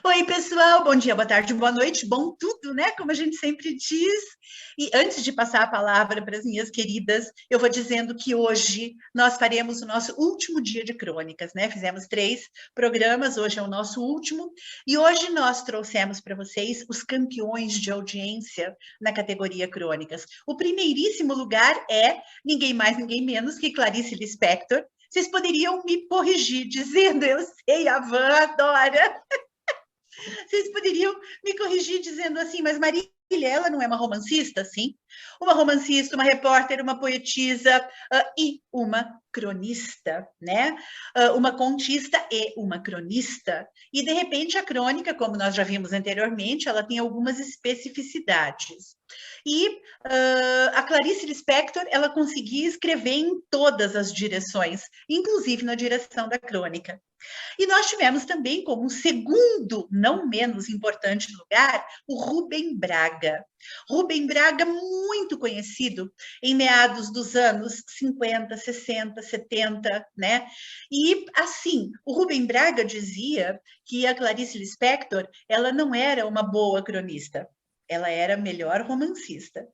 Oi, pessoal, bom dia, boa tarde, boa noite, bom tudo, né? Como a gente sempre diz. E antes de passar a palavra para as minhas queridas, eu vou dizendo que hoje nós faremos o nosso último dia de crônicas, né? Fizemos 3 programas, hoje é o nosso último, e hoje nós trouxemos para vocês os campeões de audiência na categoria crônicas. O primeiríssimo lugar é ninguém mais, ninguém menos que Clarice Lispector. Vocês poderiam me corrigir dizendo, eu sei, a Van adora. Vocês poderiam me corrigir dizendo assim, mas Marília, ela não é uma romancista, sim? Uma romancista, uma repórter, uma poetisa e uma cronista, né? Uma contista e uma cronista. E, de repente, a crônica, como nós já vimos anteriormente, ela tem algumas especificidades. E a Clarice Lispector, ela conseguia escrever em todas as direções, inclusive na direção da crônica. E nós tivemos também como um segundo, não menos importante lugar, o Rubem Braga. Rubem Braga, muito conhecido em meados dos anos 50, 60, 70, né? E, assim, o Rubem Braga dizia que a Clarice Lispector, ela não era uma boa cronista, ela era a melhor romancista.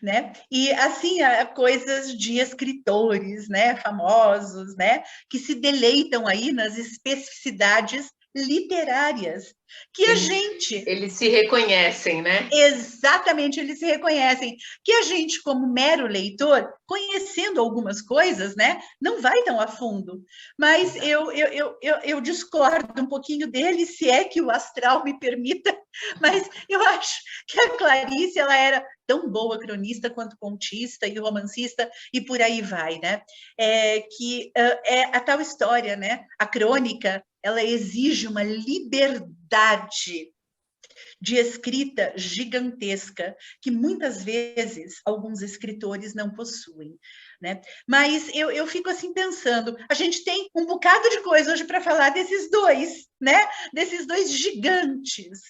Né? E assim, coisas de escritores, né, famosos, né, que se deleitam aí nas especificidades literárias, que a gente Eles se reconhecem, né? exatamente, eles se reconhecem. Que a gente, como mero leitor, conhecendo algumas coisas, né, não vai tão a fundo. Mas eu discordo um pouquinho dele, se é que o astral me permita, mas eu acho que a Clarice, ela era tão boa cronista quanto contista e romancista, e por aí vai, né? É a tal história, né? A crônica, ela exige uma liberdade de escrita gigantesca, que muitas vezes alguns escritores não possuem. Né? Mas eu fico assim pensando, a gente tem um bocado de coisa hoje para falar desses dois, né? Desses dois gigantes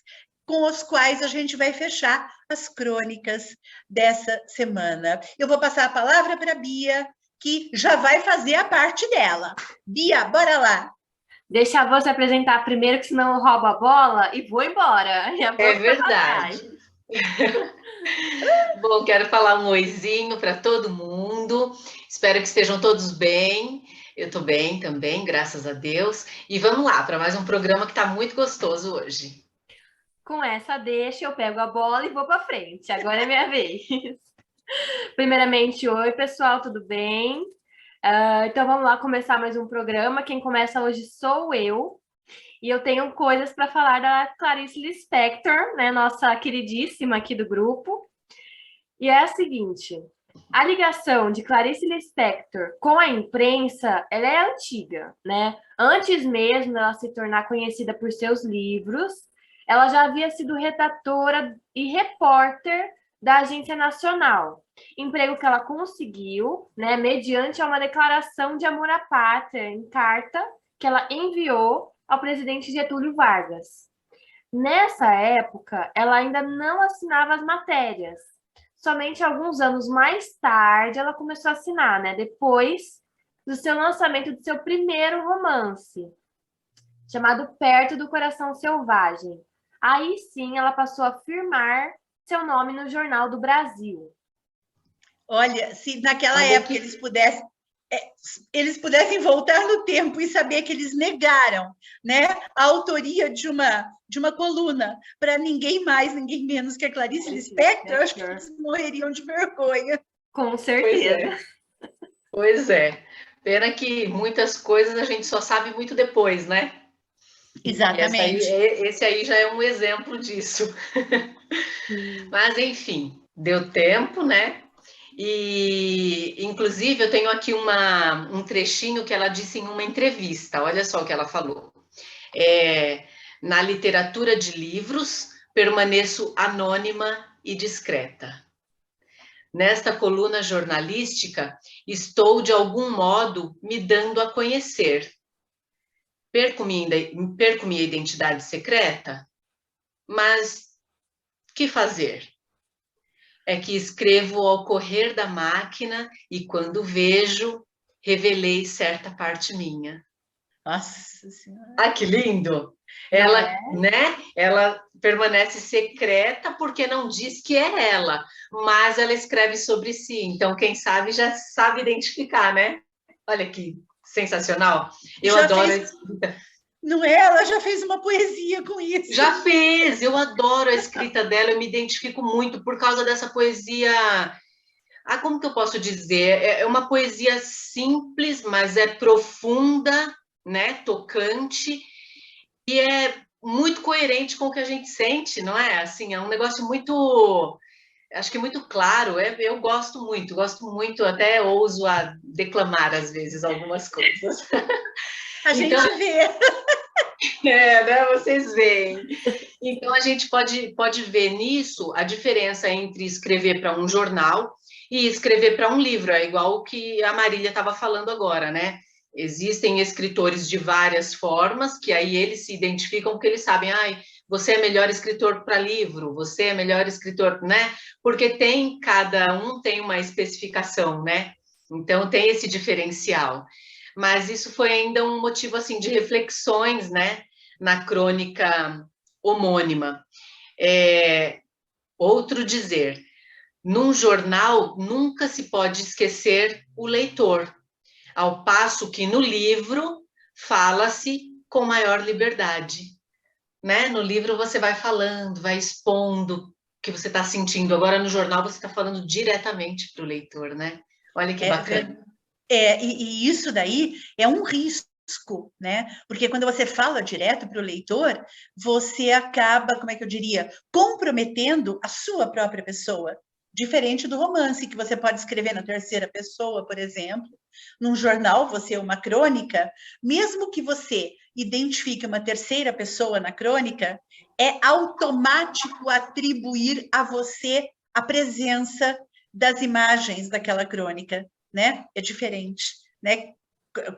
com os quais a gente vai fechar as crônicas dessa semana. Eu vou passar a palavra para a Bia, que já vai fazer a parte dela. Bia, bora lá! Deixa você apresentar primeiro, que senão eu roubo a bola e vou embora. Já vou É ficar para trás. verdade. Bom, quero falar um oizinho para todo mundo. Espero que estejam todos bem. Eu estou bem também, graças a Deus. E vamos lá para mais um programa que está muito gostoso hoje. Com essa deixa, eu pego a bola e vou para frente. Agora é minha vez. Primeiramente, oi, pessoal, tudo bem? Então vamos lá começar mais um programa. Quem começa hoje sou eu. E eu tenho coisas para falar da Clarice Lispector, né, nossa queridíssima aqui do grupo. E é a seguinte: a ligação de Clarice Lispector com a imprensa, ela é antiga, né? Antes mesmo dela se tornar conhecida por seus livros, ela já havia sido redatora e repórter da Agência Nacional, emprego que ela conseguiu, né, mediante uma declaração de amor à pátria em carta que ela enviou ao presidente Getúlio Vargas. Nessa época, ela ainda não assinava as matérias. Somente alguns anos mais tarde ela começou a assinar, né? Depois do seu lançamento de seu primeiro romance, chamado Perto do Coração Selvagem. Aí sim ela passou a firmar seu nome no Jornal do Brasil. Olha, se naquela época eles pudessem voltar no tempo e saber que eles negaram, né, a autoria de uma coluna para ninguém mais, ninguém menos que a Clarice Lispector, acho que eles morreriam de vergonha. Com certeza. Pois é. Pena que muitas coisas a gente só sabe muito depois, né? Exatamente. Esse aí já é um exemplo disso. Mas, enfim, deu tempo, né? E, inclusive, eu tenho aqui um trechinho que ela disse em uma entrevista. Olha só o que ela falou. Na literatura de livros, permaneço anônima e discreta. Nesta coluna jornalística, estou, de algum modo, me dando a conhecer. Perco minha identidade secreta? Mas que fazer? É que escrevo ao correr da máquina e, quando vejo, revelei certa parte minha. Nossa Senhora. Ah, que lindo! Ela, né? Ela permanece secreta porque não diz que é ela, mas ela escreve sobre si. Então, quem sabe já sabe identificar, né? Olha que sensacional. Eu Já adoro a fez, escrita. não é? Ela já fez uma poesia com isso. Já fez, eu adoro a escrita dela, eu me identifico muito por causa dessa poesia. Ah, como que eu posso dizer? É uma poesia simples, mas é profunda, né? Tocante, e é muito coerente com o que a gente sente, não é? Assim, é um negócio muito, acho que muito claro. Eu gosto muito, até ouso a declamar às vezes algumas coisas. A Então, gente vê. né? Vocês veem. Então, a gente pode ver nisso a diferença entre escrever para um jornal e escrever para um livro. É igual o que a Marília estava falando agora, né? Existem escritores de várias formas, que aí eles se identificam porque eles sabem, você é melhor escritor para livro, você é melhor escritor, né? Porque cada um tem uma especificação, né? Então, tem esse diferencial. Mas isso foi ainda um motivo, assim, de reflexões, né? Na crônica homônima. Outro dizer, num jornal nunca se pode esquecer o leitor, ao passo que no livro fala-se com maior liberdade, né? No livro você vai falando, vai expondo o que você está sentindo. Agora no jornal você está falando diretamente para o leitor, né? Olha que bacana. E isso daí é um risco, né? Porque quando você fala direto para o leitor, você acaba, como é que eu diria, comprometendo a sua própria pessoa. Diferente do romance, que você pode escrever na terceira pessoa, por exemplo. Num jornal, você é uma crônica, mesmo que você identifique uma terceira pessoa na crônica, é automático atribuir a você a presença das imagens daquela crônica, né? É diferente, né?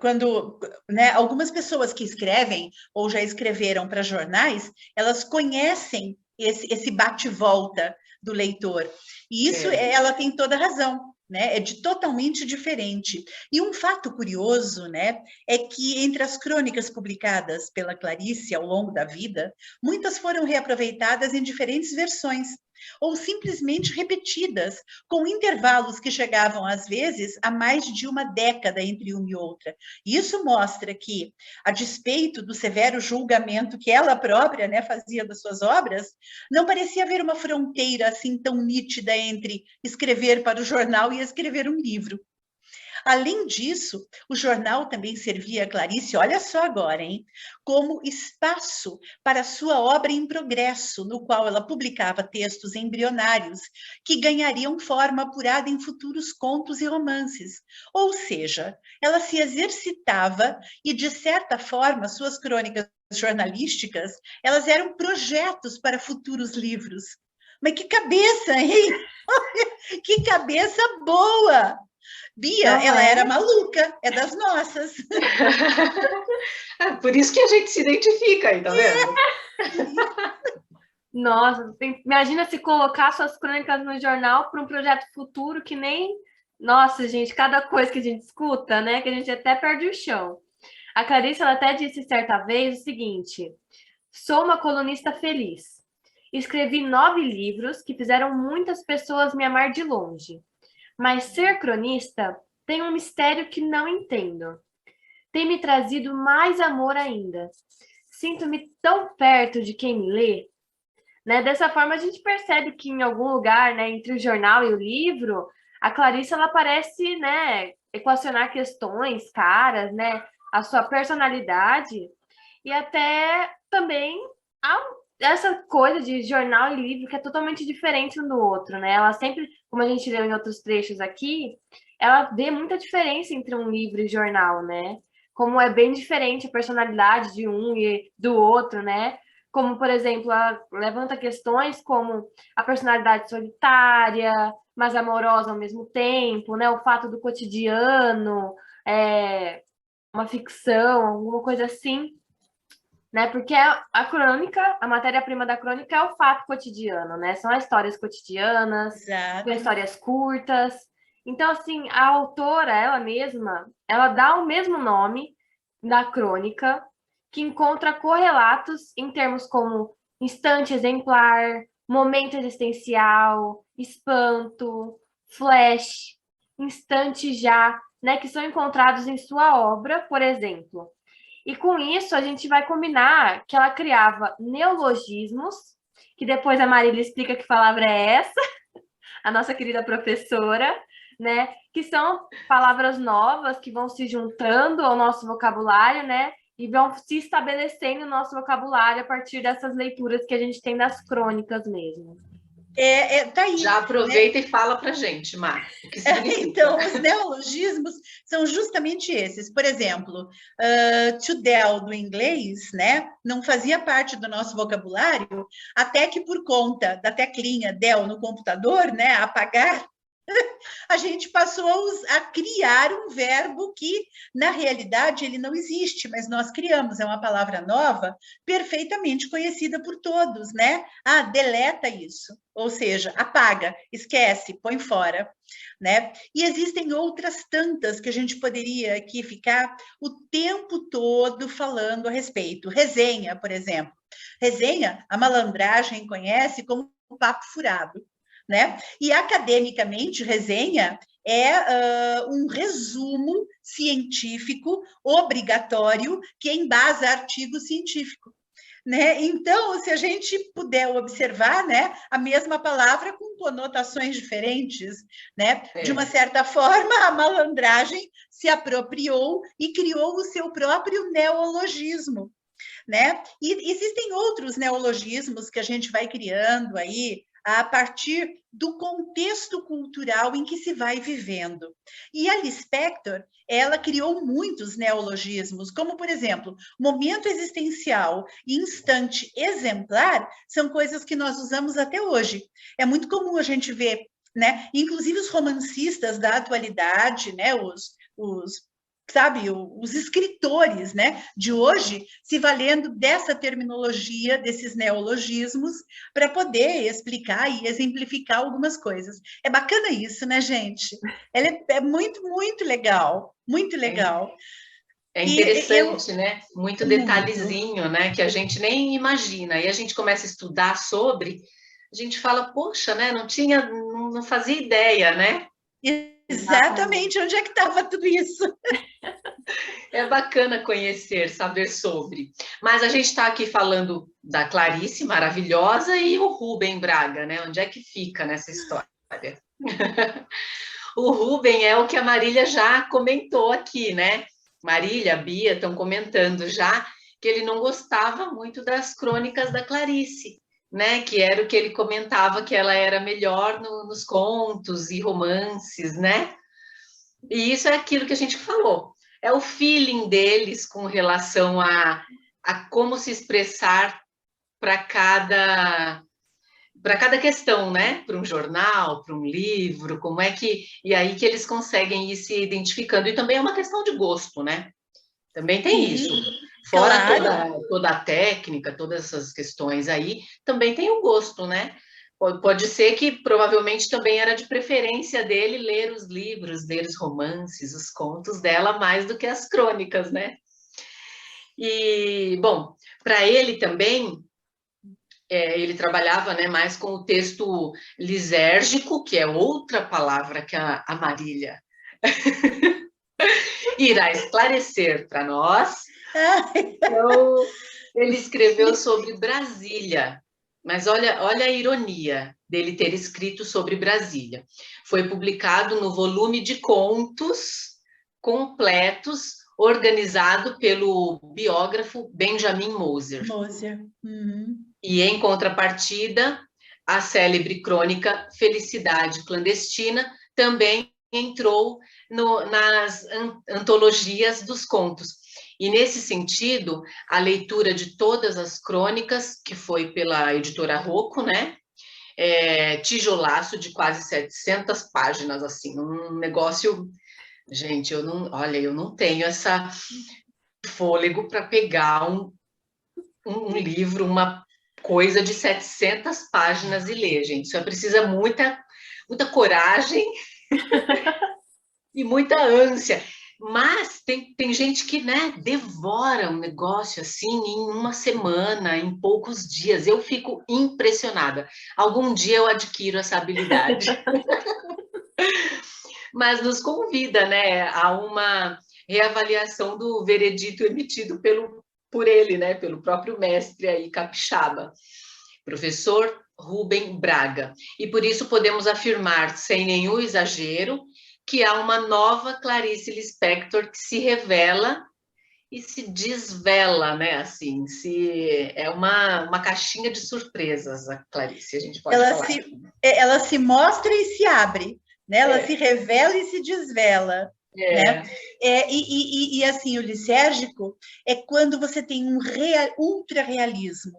Quando, né, algumas pessoas que escrevem ou já escreveram para jornais, elas conhecem esse bate-volta do leitor. E isso ela tem toda a razão, né? É totalmente diferente. E um fato curioso, né, é que entre as crônicas publicadas pela Clarice ao longo da vida, muitas foram reaproveitadas em diferentes versões, ou simplesmente repetidas, com intervalos que chegavam, às vezes, a mais de uma década entre uma e outra. Isso mostra que, a despeito do severo julgamento que ela própria, né, fazia das suas obras, não parecia haver uma fronteira assim tão nítida entre escrever para o jornal e escrever um livro. Além disso, o jornal também servia a Clarice, olha só agora, hein, como espaço para sua obra em progresso, no qual ela publicava textos embrionários que ganhariam forma apurada em futuros contos e romances. Ou seja, ela se exercitava e, de certa forma, suas crônicas jornalísticas, elas eram projetos para futuros livros. Mas que cabeça, hein? Que cabeça boa! Bia, ela era maluca, é das nossas. Por isso que a gente se identifica aí, tá vendo? Nossa, imagina se colocar suas crônicas no jornal para um projeto futuro que nem... Nossa, gente, cada coisa que a gente escuta, né, que a gente até perde o chão. A Clarice, ela até disse certa vez o seguinte: sou uma colunista feliz. Escrevi 9 livros que fizeram muitas pessoas me amar de longe. Mas ser cronista tem um mistério que não entendo. Tem me trazido mais amor ainda. Sinto-me tão perto de quem me lê. Né? Dessa forma, a gente percebe que em algum lugar, né, entre o jornal e o livro, a Clarice, ela parece, né, equacionar questões caras, né, a sua personalidade e até também essa coisa de jornal e livro que é totalmente diferente um do outro, né? Ela sempre, como a gente leu em outros trechos aqui, ela vê muita diferença entre um livro e jornal, né? Como é bem diferente a personalidade de um e do outro, né? Como, por exemplo, ela levanta questões como a personalidade solitária, mas amorosa ao mesmo tempo, né? O fato do cotidiano, uma ficção, alguma coisa assim, né? Porque a crônica, a matéria-prima da crônica é o fato cotidiano, né? São as histórias cotidianas, são histórias curtas. Então, assim, a autora, ela mesma, ela dá o mesmo nome, da crônica, que encontra correlatos em termos como instante exemplar, momento existencial, espanto, flash, instante já, né, que são encontrados em sua obra, por exemplo. E com isso a gente vai combinar que ela criava neologismos, que depois a Marília explica que palavra é essa, a nossa querida professora, né? Que são palavras novas que vão se juntando ao nosso vocabulário, né? E vão se estabelecendo no nosso vocabulário a partir dessas leituras que a gente tem das crônicas mesmo. Tá aí, já aproveita, né? E fala para a gente, Mar, o que significa. Então, os neologismos são justamente esses. Por exemplo, to del, do inglês, né, não fazia parte do nosso vocabulário, até que por conta da teclinha del no computador, né, apagar, a gente passou a criar um verbo que, na realidade, ele não existe, mas nós criamos, é uma palavra nova, perfeitamente conhecida por todos, né? Ah, deleta isso, ou seja, apaga, esquece, põe fora, né? E existem outras tantas que a gente poderia aqui ficar o tempo todo falando a respeito. Resenha, por exemplo. Resenha, a malandragem conhece como papo furado. Né? E academicamente, resenha é um resumo científico obrigatório que embasa artigo científico. Né? Então, se a gente puder observar, né, a mesma palavra com conotações diferentes, né? De uma certa forma, a malandragem se apropriou e criou o seu próprio neologismo. Né? E existem outros neologismos que a gente vai criando aí, a partir do contexto cultural em que se vai vivendo. E a Lispector, ela criou muitos neologismos, como, por exemplo, momento existencial e instante exemplar, são coisas que nós usamos até hoje. É muito comum a gente ver, né? Inclusive os romancistas da atualidade, né? Os escritores, né, de hoje, se valendo dessa terminologia, desses neologismos, para poder explicar e exemplificar algumas coisas. É bacana isso, né, gente? Ela é muito, muito legal, muito legal. É interessante, né? Muito detalhezinho, né? Que a gente nem imagina. E a gente começa a estudar sobre, a gente fala, poxa, né? Não fazia ideia, né? Exatamente, onde é que estava tudo isso? É bacana conhecer, saber sobre. Mas a gente está aqui falando da Clarice, maravilhosa, e o Rubem Braga, né? Onde é que fica nessa história? O Rubem é o que a Marília já comentou aqui, né? Marília, a Bia estão comentando já que ele não gostava muito das crônicas da Clarice, né? Que era o que ele comentava, que ela era melhor nos contos e romances, né? E isso é aquilo que a gente falou. É o feeling deles com relação a como se expressar para cada questão, né? Para um jornal, para um livro, como é que... E aí que eles conseguem ir se identificando. E também é uma questão de gosto, né? Também tem isso. Fora claro. toda a técnica, todas essas questões aí, também tem o gosto, né? Pode ser que provavelmente também era de preferência dele ler os livros, ler os romances, os contos dela mais do que as crônicas, né? E, bom, para ele também, ele trabalhava, né, mais com o texto lisérgico, que é outra palavra que a Marília irá esclarecer para nós. Então, ele escreveu sobre Brasília. Mas olha a ironia dele ter escrito sobre Brasília. Foi publicado no volume de contos completos, organizado pelo biógrafo Benjamin Moser. E, em contrapartida, a célebre crônica Felicidade Clandestina também entrou nas antologias dos contos. E, nesse sentido, a leitura de todas as crônicas, que foi pela editora Rocco, né? Tijolaço de quase 700 páginas, assim, um negócio... Gente, eu não tenho essa fôlego para pegar um livro, uma coisa de 700 páginas e ler, gente. Isso precisa muita coragem e muita ânsia. Mas tem gente que, né, devora um negócio assim em uma semana, em poucos dias. Eu fico impressionada. Algum dia eu adquiro essa habilidade. Mas nos convida, né, a uma reavaliação do veredito emitido por ele, né, pelo próprio mestre aí capixaba, professor Rubem Braga. E por isso podemos afirmar, sem nenhum exagero, que há uma nova Clarice Lispector que se revela e se desvela, né? Assim, é uma caixinha de surpresas, a Clarice, a gente pode falar. Ela se mostra e se abre, né? Ela se revela e se desvela. Né? E assim, o lisérgico é quando você tem um ultra-realismo.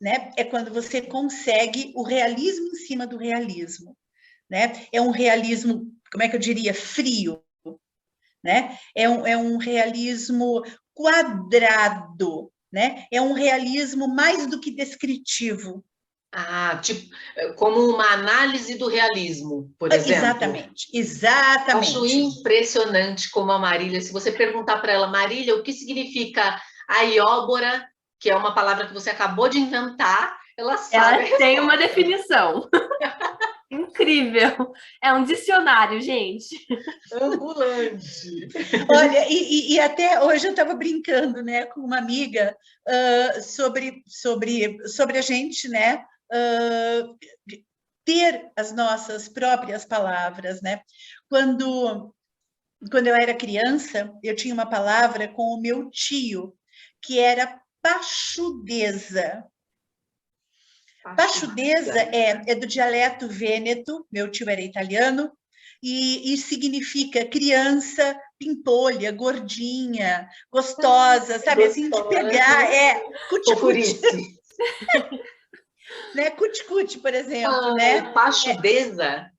Né? É quando você consegue o realismo em cima do realismo. Né? É um realismo, como é que eu diria, frio. Né? É um realismo quadrado. Né? É um realismo mais do que descritivo. Ah, tipo, como uma análise do realismo, por exemplo. Exatamente. Acho impressionante como a Marília, se você perguntar para ela, Marília, o que significa aióbora, que é uma palavra que você acabou de inventar, ela sabe. Ela tem uma definição. Incrível. É um dicionário, gente. Ambulante. Olha, e até hoje eu estava brincando, né, com uma amiga sobre a gente, né, ter as nossas próprias palavras, né? Quando eu era criança, eu tinha uma palavra com o meu tio, que era pachudeza. Pachudeza é do dialeto vêneto, meu tio era italiano, e significa criança pimpolha, gordinha, gostosa, sabe, gostosa. Assim, de pegar, cuticute. Né? Cuticute, por exemplo, né? Pachudeza?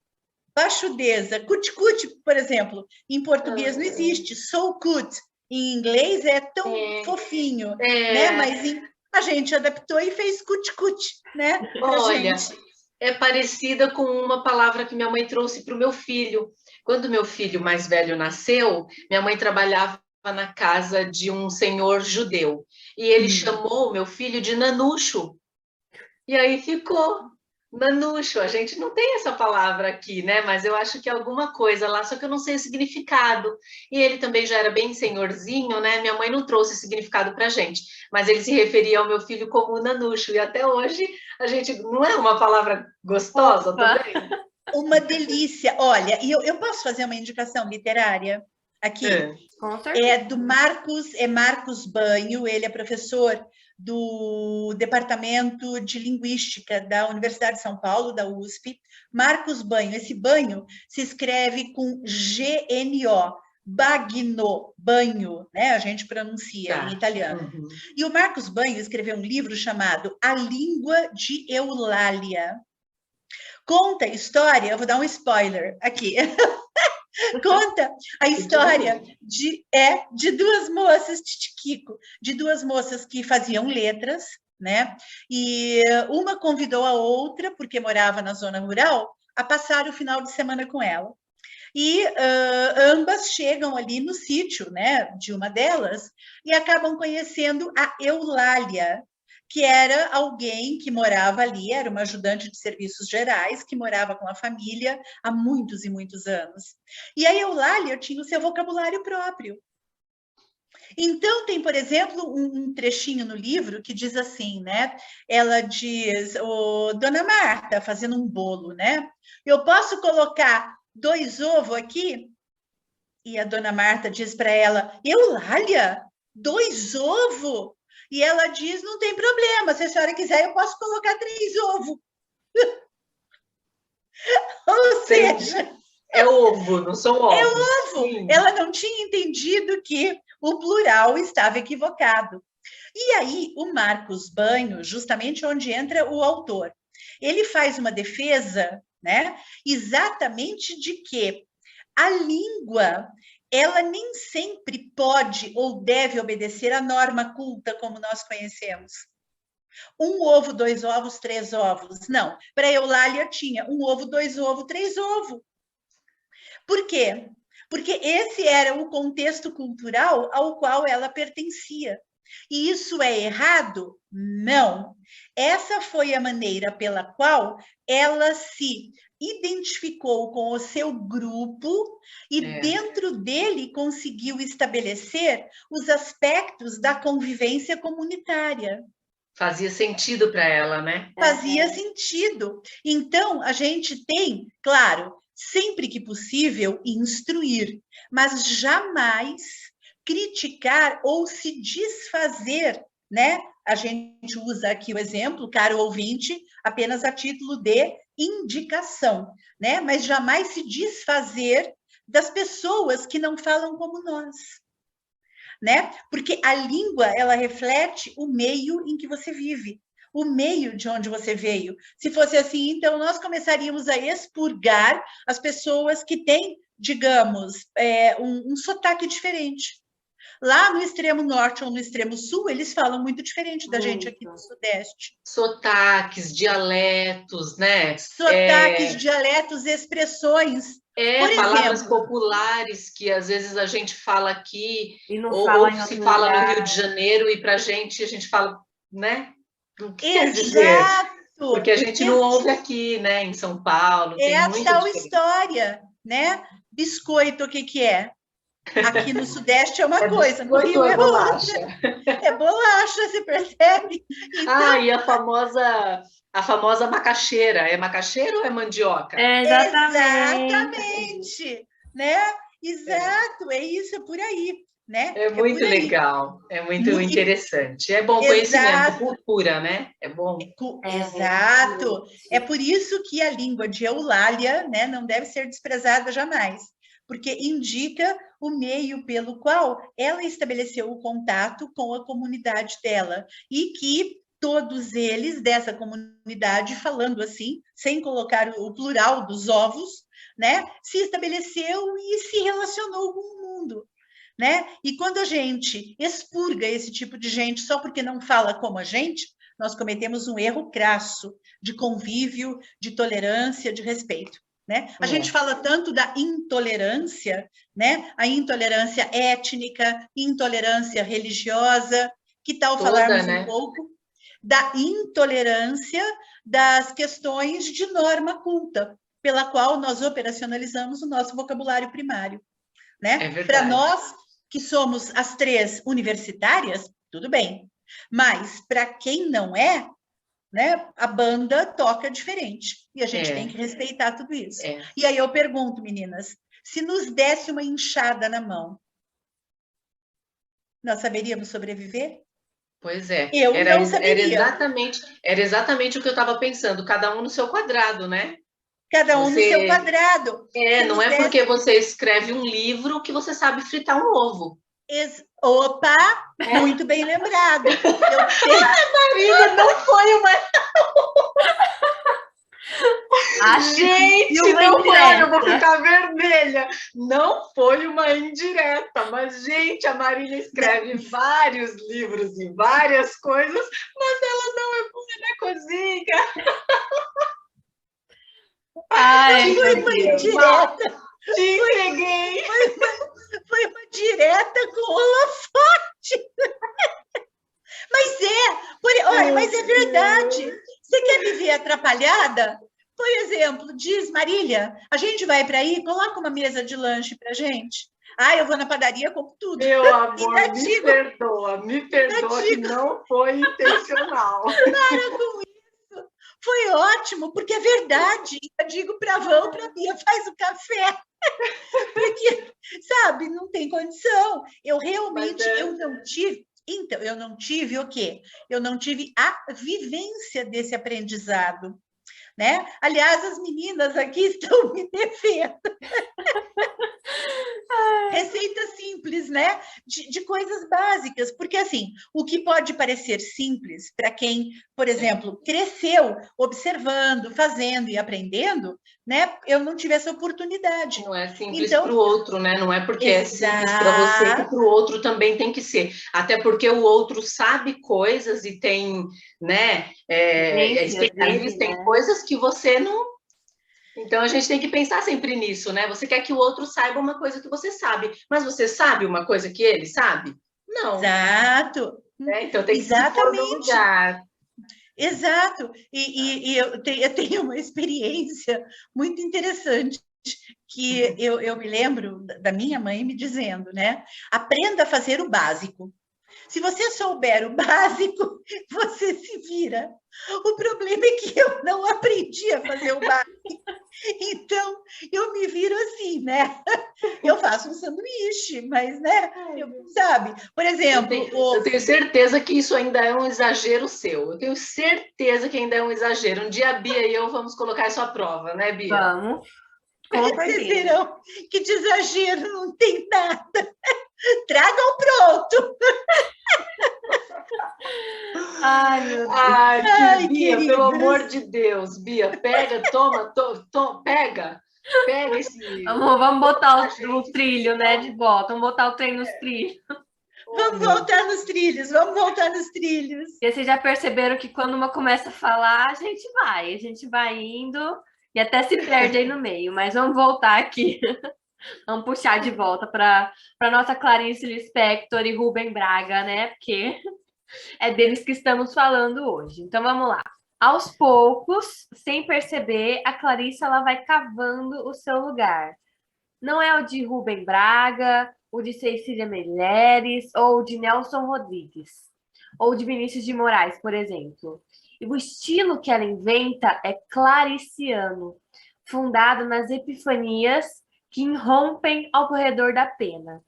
Pachudeza. Cuticute, por exemplo, em português não existe. So cute. Em inglês é tão fofinho, né? Mas a gente adaptou e fez cuticute, né? Olha, é parecida com uma palavra que minha mãe trouxe para o meu filho. Quando meu filho mais velho nasceu, minha mãe trabalhava na casa de um senhor judeu. E ele chamou o meu filho de Nanucho. E aí ficou Nanucho. A gente não tem essa palavra aqui, né? Mas eu acho que é alguma coisa lá, só que eu não sei o significado. E ele também já era bem senhorzinho, né? Minha mãe não trouxe significado para a gente, mas ele se referia ao meu filho como Nanucho. E até hoje a gente não é uma palavra gostosa também? Uma delícia. Olha, e eu posso fazer uma indicação literária aqui? É do Marcos Banho, ele é professor do Departamento de Linguística da Universidade de São Paulo, da USP. Marcos Banho, esse banho se escreve com GNO, bagno, banho, né? A gente pronuncia em italiano. E o Marcos Banho escreveu um livro chamado A Língua de Eulália. Conta a história, eu vou dar um spoiler aqui. Conta a história de duas moças, Titiquico, de duas moças que faziam letras, né? E uma convidou a outra, porque morava na zona rural, a passar o final de semana com ela. E ambas chegam ali no sítio, né, de uma delas, e acabam conhecendo a Eulália, que era alguém que morava ali, era uma ajudante de serviços gerais, que morava com a família há muitos e muitos anos. E a Eulália tinha o seu vocabulário próprio. Então, tem, por exemplo, um trechinho no livro que diz assim, né? Ela diz, Dona Marta, fazendo um bolo, né? Eu posso colocar 2 ovos aqui? E a Dona Marta diz para ela, Eulália, 2 ovos? E ela diz, não tem problema, se a senhora quiser, eu posso colocar 3 ovos. Ou seja... É ovo, não são ovos. É ovo. Sim. Ela não tinha entendido que o plural estava equivocado. E aí, o Marcos Banho, justamente onde entra o autor, ele faz uma defesa, né, exatamente de que a língua, ela nem sempre pode ou deve obedecer à norma culta como nós conhecemos. 1 ovo, 2 ovos, 3 ovos. Não, para Eulália tinha 1 ovo, 2 ovos, 3 ovos. Por quê? porque esse era o contexto cultural ao qual ela pertencia. E isso é errado? Não. Essa foi a maneira pela qual ela se identificou com o seu grupo e dentro dele conseguiu estabelecer os aspectos da convivência comunitária. Fazia sentido para ela, né? Fazia sentido. Então, a gente tem, claro, sempre que possível, instruir, mas jamais criticar ou se desfazer, né? A gente usa aqui o exemplo, caro ouvinte, apenas a título de indicação, né? Mas jamais se desfazer das pessoas que não falam como nós, né? Porque a língua, ela reflete o meio em que você vive, o meio de onde você veio. Se fosse assim, então nós começaríamos a expurgar as pessoas que têm, digamos, um sotaque diferente. Lá no extremo norte ou no extremo sul, eles falam muito diferente da gente aqui no sudeste. Sotaques, dialetos, né? Sotaques, dialetos, expressões. Por palavras exemplo, populares que às vezes a gente fala aqui, e não ou se fala no Rio de Janeiro, e para a gente fala, né? O que quer dizer? Porque a gente não ouve aqui, né? Em São Paulo. É a tal história, né? Biscoito, o que é? Aqui no Sudeste é uma coisa, no Rio é bolacha. É bolacha, você percebe? Então... e a famosa macaxeira. É macaxeira ou é mandioca? Exatamente. Né? Exato, é isso, é por aí. Né? É muito legal, é muito interessante. É bom conhecimento, cultura, né? É bom. Exato. É por isso que a língua de Eulália, né, não deve ser desprezada jamais, porque indica o meio pelo qual ela estabeleceu o contato com a comunidade dela e que todos eles dessa comunidade, falando assim, sem colocar o plural dos ovos, né, se estabeleceu e se relacionou com o mundo. Né? E quando a gente expurga esse tipo de gente só porque não fala como a gente, nós cometemos um erro crasso de convívio, de tolerância, de respeito. Né? A gente fala tanto da intolerância, né? A intolerância étnica, intolerância religiosa, que tal falarmos um pouco da intolerância das questões de norma culta, pela qual nós operacionalizamos o nosso vocabulário primário. Né? Para nós, que somos as três universitárias, tudo bem. Mas para quem não é, né, a banda toca diferente. E a gente tem que respeitar tudo isso. E aí eu pergunto, meninas, se nos desse uma inchada na mão, nós saberíamos sobreviver? Pois é. Eu não saberia. Era exatamente o que eu estava pensando, cada um no seu quadrado, né? Cada um no seu quadrado. Não é porque você escreve um livro que você sabe fritar um ovo. Opa, muito bem lembrado. Marília, não foi uma... Gente, não foi, eu vou ficar vermelha. Não foi uma indireta, mas, gente, a Marília escreve vários livros e várias coisas, mas ela não é boa na cozinha. Foi uma indireta. Te entreguei. Foi uma direta com holofote. Mas é verdade. Você quer viver atrapalhada? Por exemplo, diz, Marília, a gente vai para aí, coloca uma mesa de lanche para gente. Eu vou na padaria, compro tudo. Meu amor, me perdoa que não foi intencional. Para com isso. Foi ótimo, porque é verdade. Eu digo para a Vão, para a Bia, faz o café. Porque, sabe, não tem condição. Eu realmente, eu não tive... Então, eu não tive o quê? Eu não tive a vivência desse aprendizado. Né? Aliás, as meninas aqui estão me devendo. Receita simples, né? De coisas básicas, porque assim, o que pode parecer simples para quem, por exemplo, cresceu observando, fazendo e aprendendo, né? Eu não tive essa oportunidade. Não é simples para o outro, né? Não é porque é simples para você que para o outro também tem que ser. Até porque o outro sabe coisas e tem, né? Especialista em coisas que você não. Então a gente tem que pensar sempre nisso, né? Você quer que o outro saiba uma coisa que você sabe, mas você sabe uma coisa que ele sabe? Não. Exato. Né? Então tem que se pôr no Exatamente. lugar. Exato. E eu tenho uma experiência muito interessante que eu me lembro da minha mãe me dizendo, né? Aprenda a fazer o básico. Se você souber o básico, você se vira. O problema é que eu não aprendi a fazer o básico. Então, eu me viro assim, né? Eu faço um sanduíche, mas, né? Sabe? Por exemplo... Eu tenho certeza que isso ainda é um exagero seu. Eu tenho certeza que ainda é um exagero. Um dia a Bia e eu vamos colocar isso à prova, né, Bia? Vamos. Vocês verão que de exagero não tem nada. Tragam pronto. Ai, meu Deus. Ai, Bia, queridas. pelo amor de Deus, Bia, pega, toma, pega esse... Vamos botar o trilho, né, de volta. Vamos botar o trem nos trilhos. Vamos voltar nos trilhos, vamos voltar nos trilhos. E vocês já perceberam que quando uma começa a falar, a gente vai indo e até se perde aí no meio. Mas vamos voltar aqui. Vamos puxar de volta para nossa Clarice Lispector e Rubem Braga, né? Porque é deles que estamos falando hoje. Então vamos lá. Aos poucos, sem perceber, a Clarice ela vai cavando o seu lugar. Não é o de Rubem Braga, o de Cecília Meirelles ou o de Nelson Rodrigues, ou de Vinícius de Moraes, por exemplo. E o estilo que ela inventa é clariciano, fundado nas epifanias que irrompem ao corredor da pena.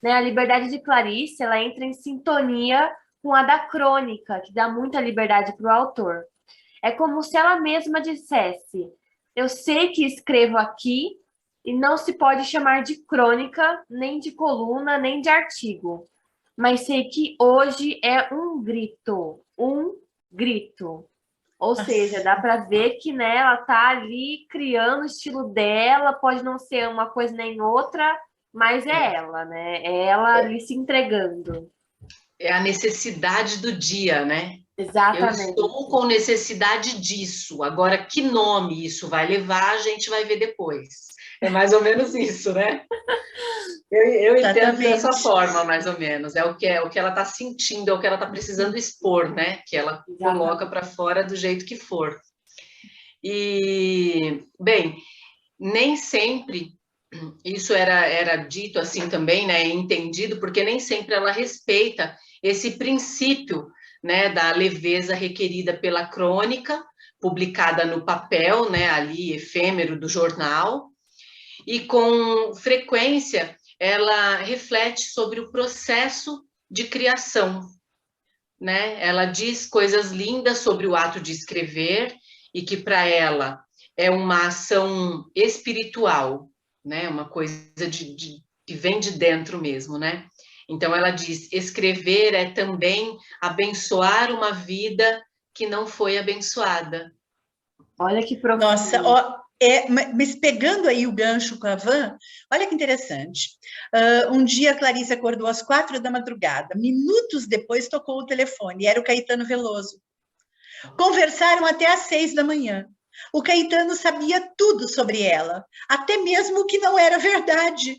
Né? A liberdade de Clarice ela entra em sintonia com a da crônica, que dá muita liberdade para o autor. É como se ela mesma dissesse: eu sei que escrevo aqui e não se pode chamar de crônica, nem de coluna, nem de artigo. Mas sei que hoje é um grito. Ou seja, dá para ver que, né, ela tá ali criando o estilo dela, pode não ser uma coisa nem outra, mas é ela, né? É ela ali se entregando. É a necessidade do dia, né? Exatamente. Eu estou com necessidade disso. Agora, que nome isso vai levar, a gente vai ver depois. É mais ou menos isso, né? Eu entendo dessa forma, mais ou menos. É o que ela está sentindo, é o que ela está precisando expor, né? Que ela coloca para fora do jeito que for. E, bem, nem sempre isso era dito assim também, né? Entendido, porque nem sempre ela respeita esse princípio, né? Da leveza requerida pela crônica, publicada no papel, né? Ali, efêmero do jornal. E com frequência ela reflete sobre o processo de criação, né? Ela diz coisas lindas sobre o ato de escrever e que para ela é uma ação espiritual, né? Uma coisa que vem de dentro mesmo, né? Então ela diz: escrever é também abençoar uma vida que não foi abençoada. Olha que profundo. Nossa, ó, mas pegando aí o gancho com a Van, olha que interessante. Um dia a Clarice acordou às 4 da madrugada. Minutos depois tocou o telefone. Era o Caetano Veloso. Conversaram até às 6 da manhã. O Caetano sabia tudo sobre ela, até mesmo o que não era verdade.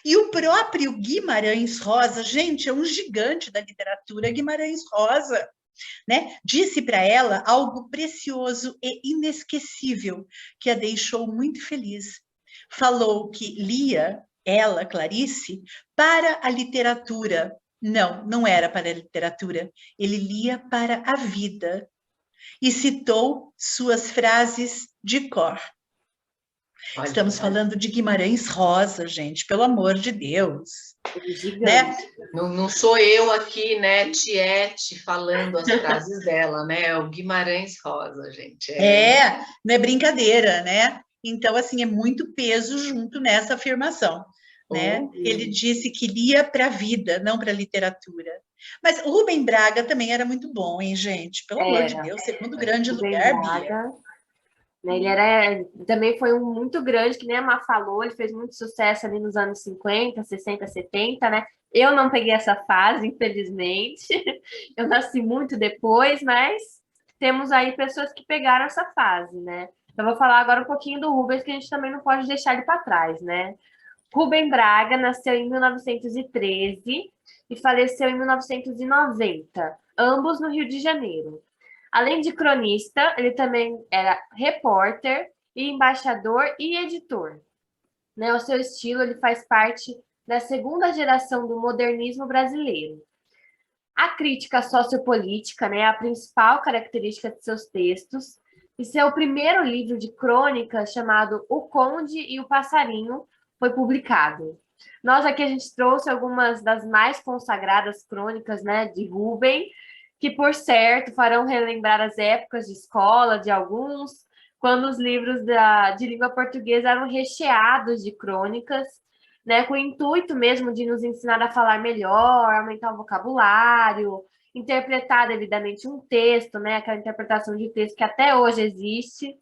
E o próprio Guimarães Rosa, gente, é um gigante da literatura, Guimarães Rosa, né? Disse para ela algo precioso e inesquecível, que a deixou muito feliz. Falou que lia, ela, Clarice, para a literatura. Não, não era para a literatura. Ele lia para a vida. E citou suas frases de cor. Estamos falando de Guimarães Rosa, gente, pelo amor de Deus. Né? Não sou eu aqui, né, Tiete, falando as frases dela, né? É o Guimarães Rosa, gente. Não é brincadeira, né? Então, assim, é muito peso junto nessa afirmação. Né? Ele disse que lia para a vida, não para a literatura. Mas o Rubem Braga também era muito bom, hein, gente? Pelo amor de Deus, segundo grande lugar, Bia. Ele também foi um muito grande, que nem a Má falou, ele fez muito sucesso ali nos anos 50, 60, 70, né? Eu não peguei essa fase, infelizmente. Eu nasci muito depois, mas temos aí pessoas que pegaram essa fase, né? Eu vou falar agora um pouquinho do Rubens, que a gente também não pode deixar ele para trás, né? Rubem Braga nasceu em 1913 e faleceu em 1990, ambos no Rio de Janeiro. Além de cronista, ele também era repórter e embaixador e editor. Né? O seu estilo ele faz parte da segunda geração do modernismo brasileiro. A crítica sociopolítica, né, é a principal característica de seus textos, e seu primeiro livro de crônicas, chamado O Conde e o Passarinho, foi publicado. Nós aqui a gente trouxe algumas das mais consagradas crônicas, né, de Rubem, que, por certo, farão relembrar as épocas de escola de alguns, quando os livros de língua portuguesa eram recheados de crônicas, né, com o intuito mesmo de nos ensinar a falar melhor, aumentar o vocabulário, interpretar devidamente um texto, né, aquela interpretação de texto que até hoje existe,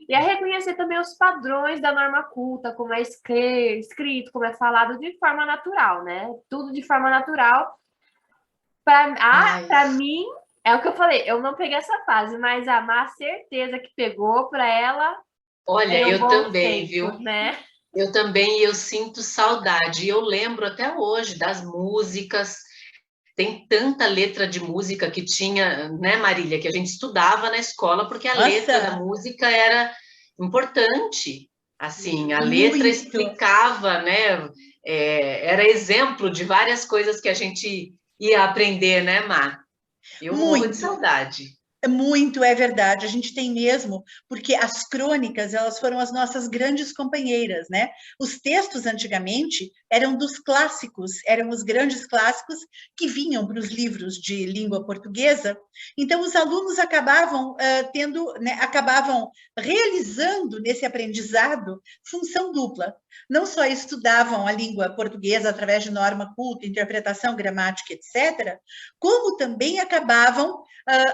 e a reconhecer também os padrões da norma culta, como é escrito, como é falado de forma natural, né? Tudo de forma natural. Para mim, é o que eu falei, eu não peguei essa fase, mas a Má, certeza que pegou para ela. Olha, eu também, viu? Né? Eu também, eu sinto saudade. Eu lembro até hoje das músicas. Tem tanta letra de música que tinha, né, Marília, que a gente estudava na escola, porque a letra da música era importante. Assim, a letra explicava, né? Era exemplo de várias coisas que a gente ia aprender, né, Má? Eu morro de saudade. Muito, é verdade, a gente tem mesmo, porque as crônicas, elas foram as nossas grandes companheiras, né? Os textos, antigamente, eram dos clássicos, eram os grandes clássicos que vinham para os livros de língua portuguesa, então os alunos acabavam acabavam realizando nesse aprendizado função dupla. Não só estudavam a língua portuguesa através de norma culta, interpretação, gramática, etc., como também acabavam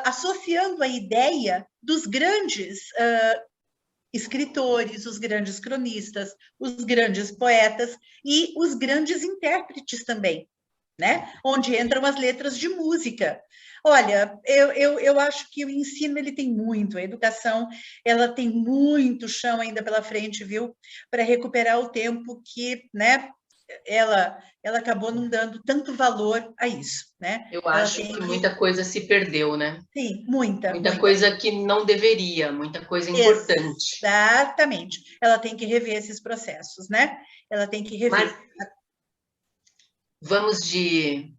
associando a ideia dos grandes escritores, os grandes cronistas, os grandes poetas e os grandes intérpretes também, né? Onde entram as letras de música. Olha, eu acho que o ensino ele tem muito, a educação ela tem muito chão ainda pela frente, viu? Para recuperar o tempo que, né? Ela acabou não dando tanto valor a isso, né? Eu acho que muita coisa se perdeu, né? Sim, muita coisa que não deveria, muita coisa importante. Exatamente. Ela tem que rever esses processos, né? Ela tem que rever. Mas vamos de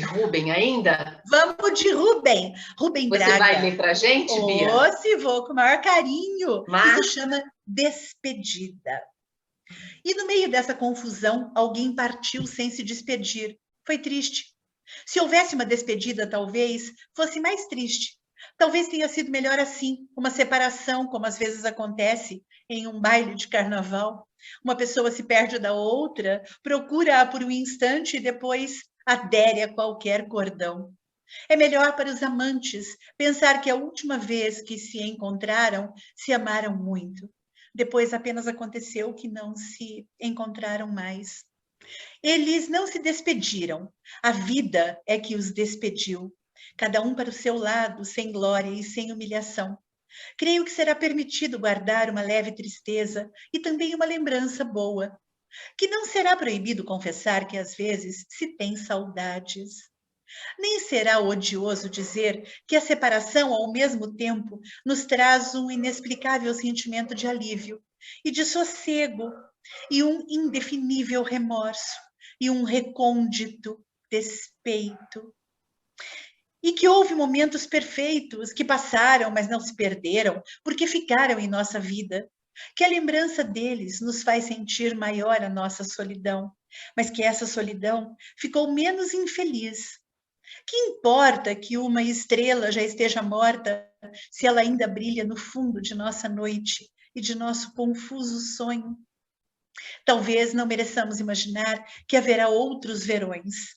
Rubem ainda? Vamos de Rubem. Rubem Braga. Você vai ler para a gente, Bia? Se vou, com o maior carinho. Isso chama Despedida. E no meio dessa confusão, alguém partiu sem se despedir. Foi triste. Se houvesse uma despedida, talvez fosse mais triste. Talvez tenha sido melhor assim, uma separação, como às vezes acontece em um baile de carnaval. Uma pessoa se perde da outra, procura-a por um instante e depois adere a qualquer cordão. É melhor para os amantes pensar que a última vez que se encontraram, se amaram muito. Depois apenas aconteceu que não se encontraram mais. Eles não se despediram, a vida é que os despediu, cada um para o seu lado, sem glória e sem humilhação. Creio que será permitido guardar uma leve tristeza e também uma lembrança boa, que não será proibido confessar que às vezes se tem saudades. Nem será odioso dizer que a separação, ao mesmo tempo, nos traz um inexplicável sentimento de alívio e de sossego, e um indefinível remorso, e um recôndito despeito. E que houve momentos perfeitos que passaram, mas não se perderam, porque ficaram em nossa vida, que a lembrança deles nos faz sentir maior a nossa solidão, mas que essa solidão ficou menos infeliz. Que importa que uma estrela já esteja morta, se ela ainda brilha no fundo de nossa noite e de nosso confuso sonho? Talvez não mereçamos imaginar que haverá outros verões.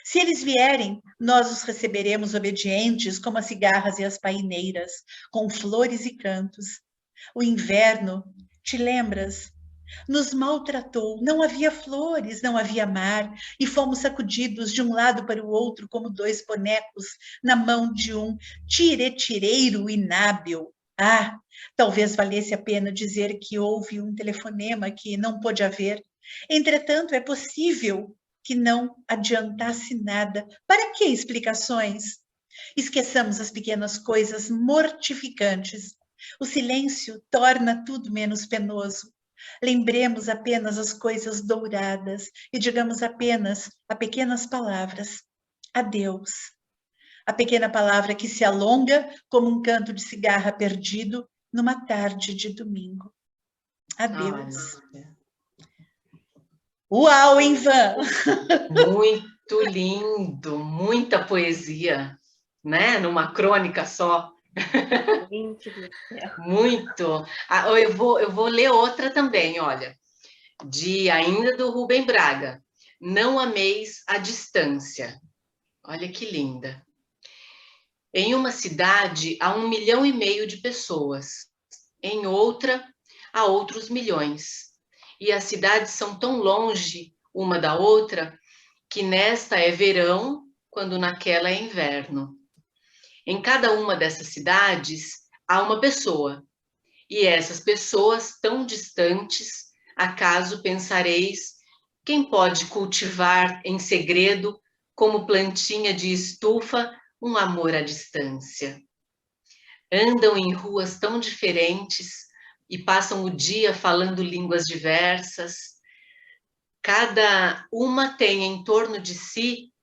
Se eles vierem, nós os receberemos obedientes como as cigarras e as paineiras, com flores e cantos. O inverno, te lembras? Nos maltratou, não havia flores, não havia mar, e fomos sacudidos de um lado para o outro como dois bonecos na mão de um tiretireiro inábil. Ah, talvez valesse a pena dizer que houve um telefonema que não pôde haver. Entretanto, é possível que não adiantasse nada. Para que explicações? Esqueçamos as pequenas coisas mortificantes. O silêncio torna tudo menos penoso. Lembremos apenas as coisas douradas e digamos apenas a pequenas palavras. Adeus. A pequena palavra que se alonga como um canto de cigarra perdido numa tarde de domingo. Adeus. Olha, Uau, Ivan! muito lindo, muita poesia, né? Numa crônica só. Gente do céu. Muito. Ah, eu vou ler outra também, olha, ainda do Rubem Braga. Não ameis a distância. Olha que linda. Em uma cidade há 1,5 milhão de pessoas. Em outra, há outros milhões. E as cidades são tão longe uma da outra que nesta é verão, quando naquela é inverno. Em cada uma dessas cidades há uma pessoa, e essas pessoas tão distantes, acaso pensareis, quem pode cultivar em segredo, como plantinha de estufa, um amor à distância? Andam em ruas tão diferentes e passam o dia falando línguas diversas. Cada uma tem em torno de si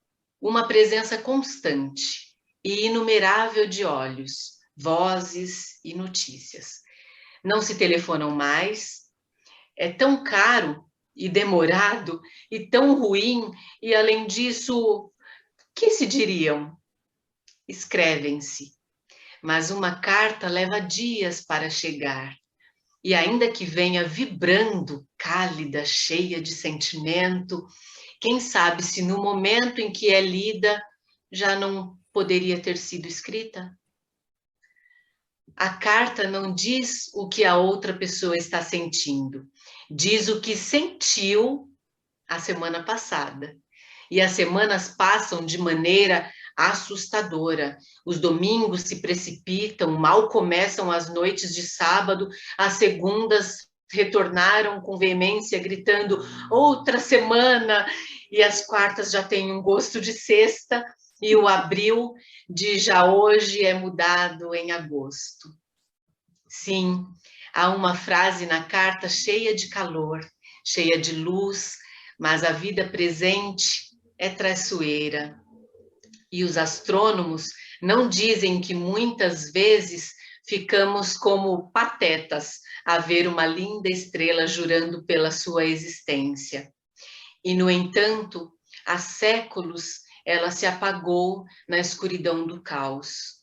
uma presença constante e inumerável de olhos, vozes e notícias. Não se telefonam mais, é tão caro e demorado e tão ruim, e além disso, que se diriam? Escrevem-se, mas uma carta leva dias para chegar. E ainda que venha vibrando, cálida, cheia de sentimento, quem sabe se no momento em que é lida já não poderia ter sido escrita? A carta não diz o que a outra pessoa está sentindo, diz o que sentiu a semana passada. E as semanas passam de maneira assustadora. Os domingos se precipitam, mal começam as noites de sábado, as segundas retornaram com veemência, gritando outra semana, e as quartas já têm um gosto de sexta, e o abril de já hoje é mudado em agosto. Sim, há uma frase na carta cheia de calor, cheia de luz, mas a vida presente é traiçoeira. E os astrônomos não dizem que muitas vezes ficamos como patetas a ver uma linda estrela jurando pela sua existência. E, no entanto, há séculos ela se apagou na escuridão do caos.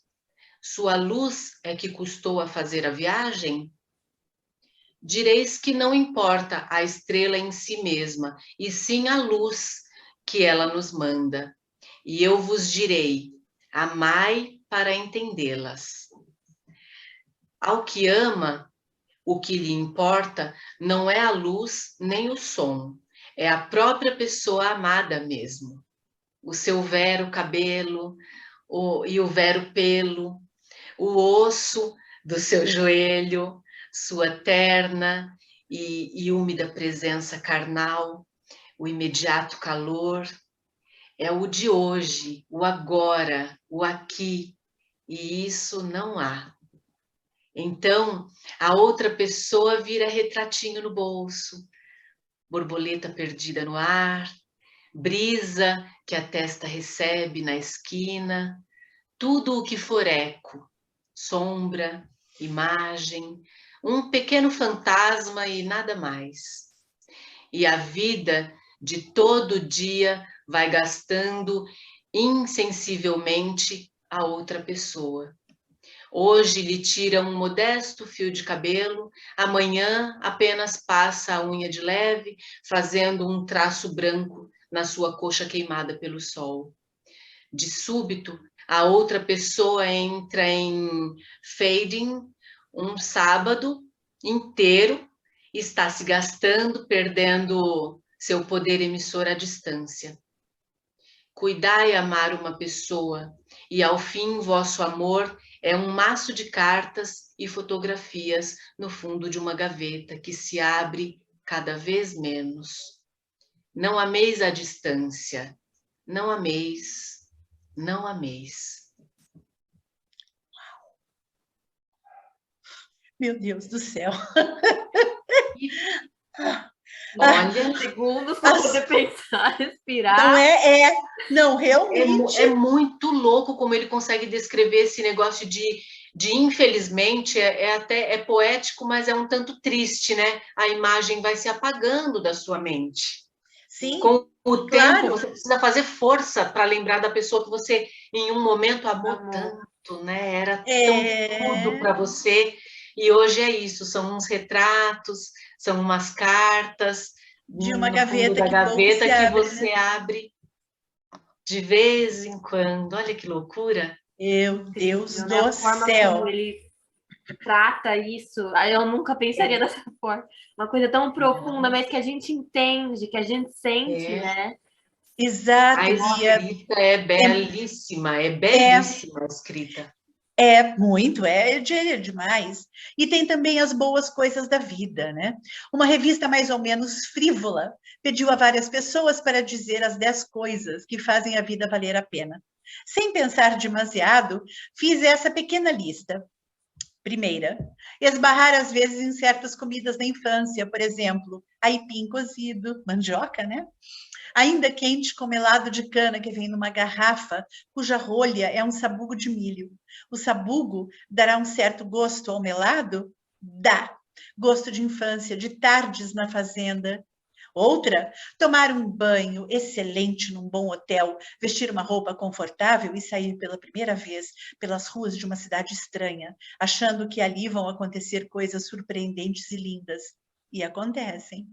Sua luz é que custou a fazer a viagem? Direis que não importa a estrela em si mesma, e sim a luz que ela nos manda. E eu vos direi, amai para entendê-las. Ao que ama, o que lhe importa não é a luz nem o som, é a própria pessoa amada mesmo. O seu vero cabelo e o vero pelo, o osso do seu joelho, sua terna e úmida presença carnal, o imediato calor, é o de hoje, o agora, o aqui, e isso não há. Então, a outra pessoa vira retratinho no bolso, borboleta perdida no ar, brisa que a testa recebe na esquina, tudo o que for eco, sombra, imagem, um pequeno fantasma e nada mais. E a vida de todo dia vai gastando insensivelmente a outra pessoa. Hoje lhe tira um modesto fio de cabelo, amanhã apenas passa a unha de leve, fazendo um traço branco na sua coxa queimada pelo sol. De súbito, a outra pessoa entra em fading um sábado inteiro, está se gastando, perdendo seu poder emissor à distância. Cuidai e amar uma pessoa, e ao fim vosso amor é um maço de cartas e fotografias no fundo de uma gaveta que se abre cada vez menos. Não ameis a distância, não ameis, não ameis. Meu Deus do céu. Olha, segundos para poder pensar, respirar. Não, realmente. É muito louco como ele consegue descrever esse negócio de infelizmente, até poético, mas é um tanto triste, né? A imagem vai se apagando da sua mente. Sim, com o claro. tempo, você precisa fazer força para lembrar da pessoa que você, em um momento, amou tanto, né? Era tão tudo para você. E hoje é isso, são uns retratos, são umas cartas de uma gaveta que você abre de vez em quando. Olha que loucura. Meu Deus do a forma céu. como ele trata isso, eu nunca pensaria dessa forma. Uma coisa tão profunda, mas que a gente entende, que a gente sente, né? Exato. A escrita é belíssima a escrita. É muito, é demais. E tem também as boas coisas da vida, né? Uma revista mais ou menos frívola pediu a várias pessoas para dizer as 10 coisas que fazem a vida valer a pena. Sem pensar demasiado, fiz essa pequena lista. Primeira, esbarrar às vezes em certas comidas da infância, por exemplo, aipim cozido, mandioca, né? Ainda quente com melado de cana que vem numa garrafa, cuja rolha é um sabugo de milho. O sabugo dará um certo gosto ao melado? Dá. Gosto de infância, de tardes na fazenda. Outra, tomar um banho excelente num bom hotel, vestir uma roupa confortável e sair pela primeira vez pelas ruas de uma cidade estranha, achando que ali vão acontecer coisas surpreendentes e lindas. E acontecem.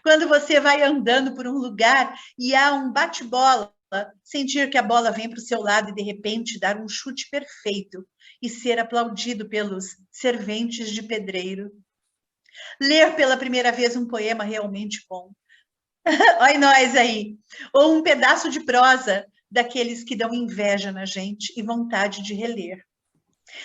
Quando você vai andando por um lugar e há um bate-bola, sentir que a bola vem para o seu lado e, de repente, dar um chute perfeito e ser aplaudido pelos serventes de pedreiro. Ler pela primeira vez um poema realmente bom. Olha nós aí. Ou um pedaço de prosa daqueles que dão inveja na gente e vontade de reler.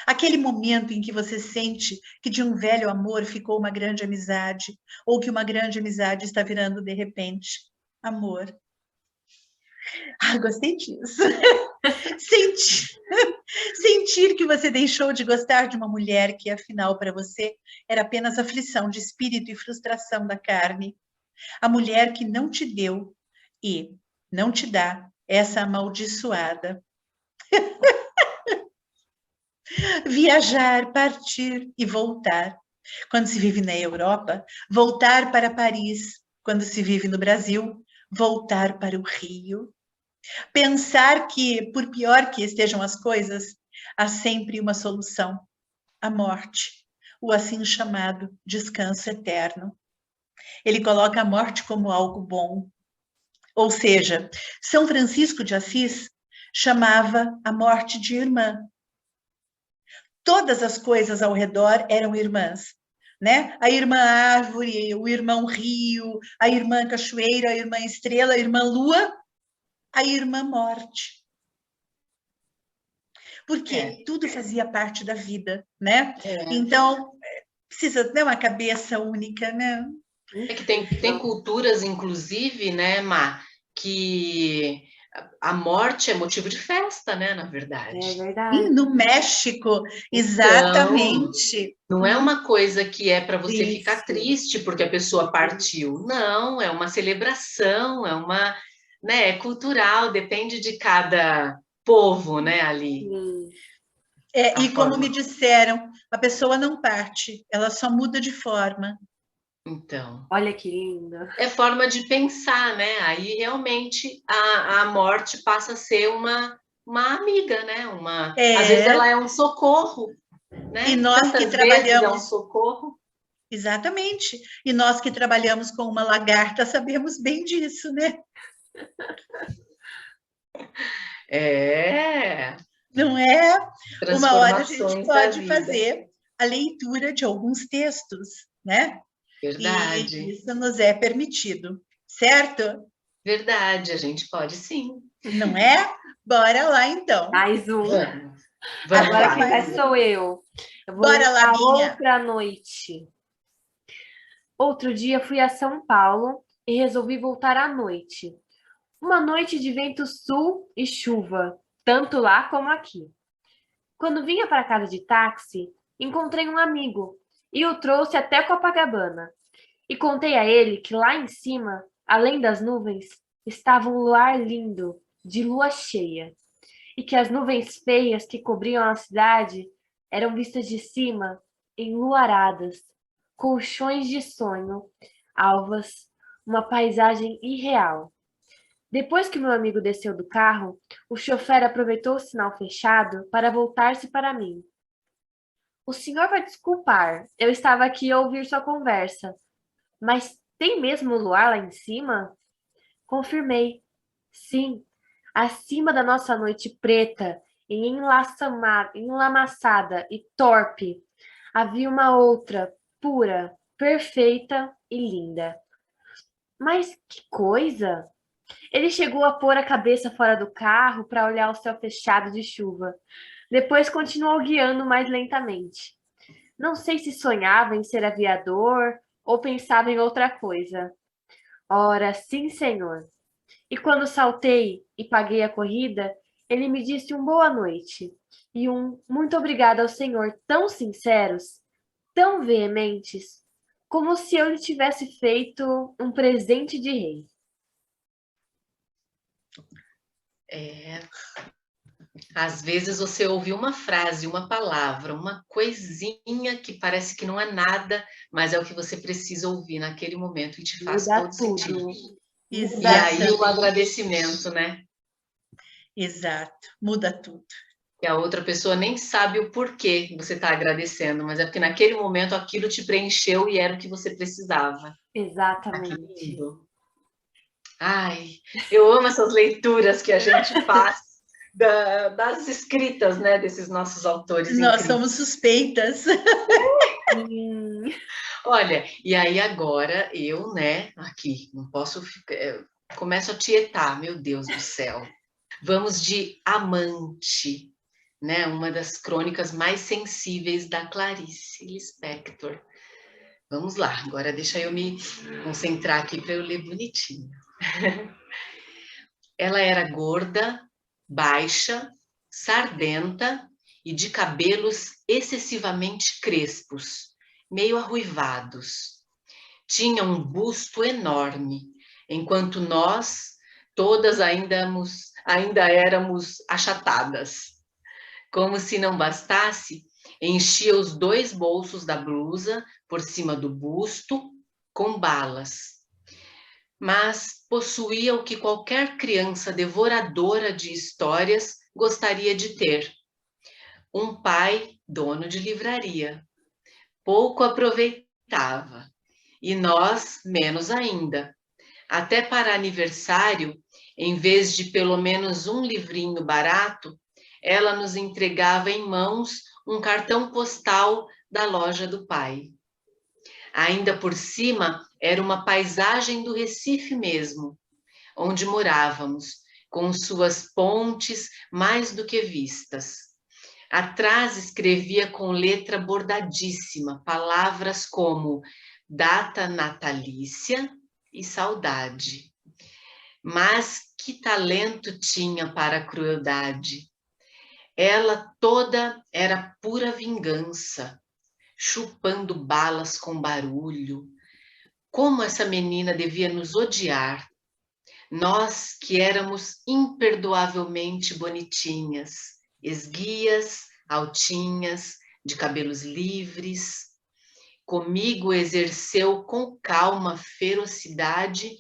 Aquele momento em que você sente que de um velho amor ficou uma grande amizade, ou que uma grande amizade está virando, de repente, amor. Gostei disso. Sentir que você deixou de gostar de uma mulher que, afinal, para você, era apenas aflição de espírito e frustração da carne. A mulher que não te deu e não te dá essa amaldiçoada. Viajar, partir e voltar. Quando se vive na Europa, voltar para Paris. Quando se vive no Brasil, voltar para o Rio. Pensar que, por pior que estejam as coisas, há sempre uma solução: a morte, o assim chamado descanso eterno. Ele coloca a morte como algo bom. Ou seja, São Francisco de Assis chamava a morte de irmã. Todas as coisas ao redor eram irmãs, né? A irmã árvore, o irmão rio, a irmã cachoeira, a irmã estrela, a irmã lua, a irmã morte. Porque tudo fazia parte da vida, né? Então, precisa ter uma cabeça única, né? É que tem culturas, inclusive, né, Má, que a morte é motivo de festa, né, na verdade. É verdade. No México, exatamente. Então, não é uma coisa que é para você ficar triste porque a pessoa partiu. Não, é uma celebração, é uma, né, é cultural, depende de cada povo, né, ali. E como me disseram, a pessoa não parte, ela só muda de forma. Então, olha que lindo. É forma de pensar, né? Aí realmente a morte passa a ser uma amiga, né? Às vezes ela é um socorro, né? E nós Tantas que trabalhamos vezes é um socorro. Exatamente. E nós que trabalhamos com uma lagarta sabemos bem disso, né? Não é? Uma hora a gente pode fazer a leitura de alguns textos, né? Verdade. E isso nos é permitido, certo? Verdade, a gente pode sim. Não é? Bora lá, então. Mais um. Vamos. Vamos Agora lá. quem vai sou eu. Eu vou ler Bora lá, a Binha. outra noite. Outro dia fui a São Paulo e resolvi voltar à noite. Uma noite de vento sul e chuva, tanto lá como aqui. Quando vinha para casa de táxi, encontrei um amigo e o trouxe até Copacabana. E contei a ele que lá em cima, além das nuvens, estava um luar lindo, de lua cheia, e que as nuvens feias que cobriam a cidade eram vistas de cima, enluaradas, colchões de sonho, alvas, uma paisagem irreal. Depois que meu amigo desceu do carro, o chofer aproveitou o sinal fechado para voltar-se para mim. O senhor vai desculpar, eu estava aqui a ouvir sua conversa, mas tem mesmo luar lá em cima? Confirmei. Sim, acima da nossa noite preta e enlamaçada e torpe, havia uma outra, pura, perfeita e linda. Mas que coisa! Ele chegou a pôr a cabeça fora do carro para olhar o céu fechado de chuva. Depois continuou guiando mais lentamente. Não sei se sonhava em ser aviador ou pensava em outra coisa. Ora, sim, senhor. E quando saltei e paguei a corrida, ele me disse um boa noite e um muito obrigada ao senhor tão sinceros, tão veementes, como se eu lhe tivesse feito um presente de rei. Às vezes você ouve uma frase, uma palavra, uma coisinha que parece que não é nada, mas é o que você precisa ouvir naquele momento e te faz Muda todo sentido. tudo. E aí o Exatamente. agradecimento, né? Exato. Muda tudo. Que a outra pessoa nem sabe o porquê você está agradecendo, mas é porque naquele momento aquilo te preencheu e era o que você precisava. Exatamente. Lindo. Ai, eu amo essas leituras que a gente faz das escritas, né, desses nossos autores Nós incríveis. somos suspeitas. Olha, e aí agora eu, né, aqui, não posso ficar, começo a tietar, meu Deus do céu. Vamos de Amante, né, uma das crônicas mais sensíveis da Clarice Lispector. Vamos lá, agora deixa eu me concentrar aqui para eu ler bonitinho. Ela era gorda, baixa, sardenta e de cabelos excessivamente crespos, meio arruivados. Tinha um busto enorme, enquanto nós todas ainda éramos achatadas. Como se não bastasse, enchia os 2 bolsos da blusa por cima do busto com balas. Mas possuía o que qualquer criança devoradora de histórias gostaria de ter: um pai dono de livraria. Pouco aproveitava, e nós menos ainda. Até para aniversário, em vez de pelo menos um livrinho barato, ela nos entregava em mãos um cartão postal da loja do pai. Ainda por cima, era uma paisagem do Recife mesmo, onde morávamos, com suas pontes mais do que vistas. Atrás escrevia com letra bordadíssima palavras como data natalícia e saudade. Mas que talento tinha para a crueldade! Ela toda era pura vingança, chupando balas com barulho. Como essa menina devia nos odiar, nós que éramos imperdoavelmente bonitinhas, esguias, altinhas, de cabelos livres. Comigo exerceu com calma ferocidade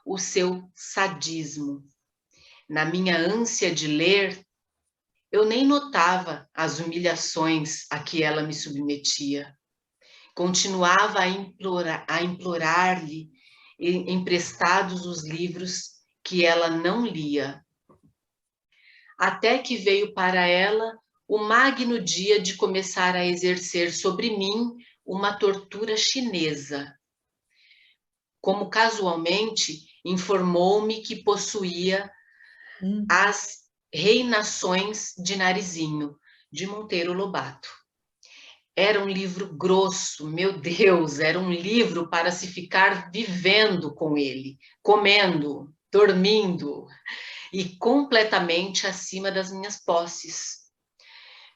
o seu sadismo. Na minha ânsia de ler, eu nem notava as humilhações a que ela me submetia. Continuava a implorar-lhe emprestados os livros que ela não lia. Até que veio para ela o magno dia de começar a exercer sobre mim uma tortura chinesa. Como casualmente informou-me que possuía as reinações de Narizinho, de Monteiro Lobato. Era um livro grosso, meu Deus, era um livro para se ficar vivendo com ele, comendo, dormindo e completamente acima das minhas posses.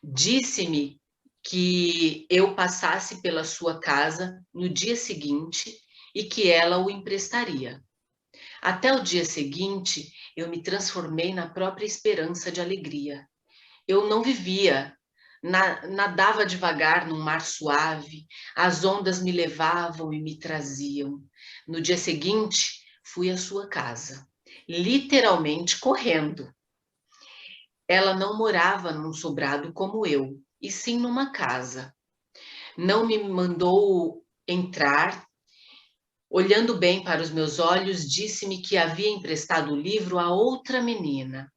Disse-me que eu passasse pela sua casa no dia seguinte e que ela o emprestaria. Até o dia seguinte, eu me transformei na própria esperança de alegria. Eu não vivia, nadava devagar num mar suave, as ondas me levavam e me traziam. No dia seguinte, fui à sua casa, literalmente correndo. Ela não morava num sobrado como eu, e sim numa casa. Não me mandou entrar. Olhando bem para os meus olhos, disse-me que havia emprestado o livro a outra menina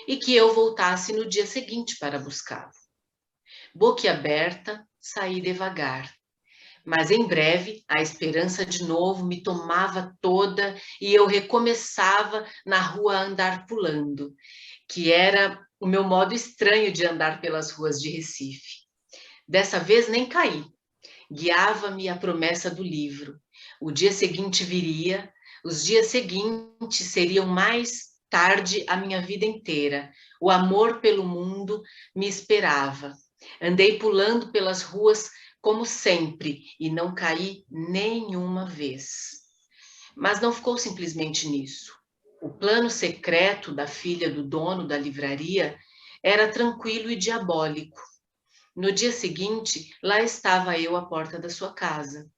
e que eu voltasse no dia seguinte para buscá-lo. Boquiaberta, saí devagar. Mas em breve, a esperança de novo me tomava toda e eu recomeçava na rua a andar pulando, que era o meu modo estranho de andar pelas ruas de Recife. Dessa vez nem caí. Guiava-me a promessa do livro. O dia seguinte viria, os dias seguintes seriam mais tarde a minha vida inteira. O amor pelo mundo me esperava. Andei pulando pelas ruas como sempre e não caí nenhuma vez. Mas não ficou simplesmente nisso. O plano secreto da filha do dono da livraria era tranquilo e diabólico. No dia seguinte, lá estava eu à porta da sua casa,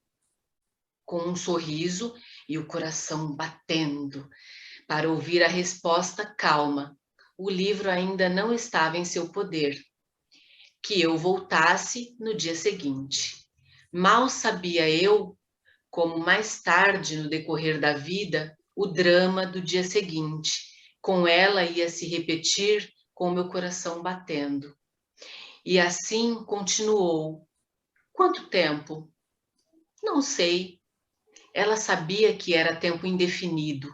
com um sorriso e o coração batendo, para ouvir a resposta calma. O livro ainda não estava em seu poder. Que eu voltasse no dia seguinte. Mal sabia eu, como mais tarde no decorrer da vida, o drama do dia seguinte. Com ela ia se repetir com meu coração batendo. E assim continuou. Quanto tempo? Não sei. Ela sabia que era tempo indefinido,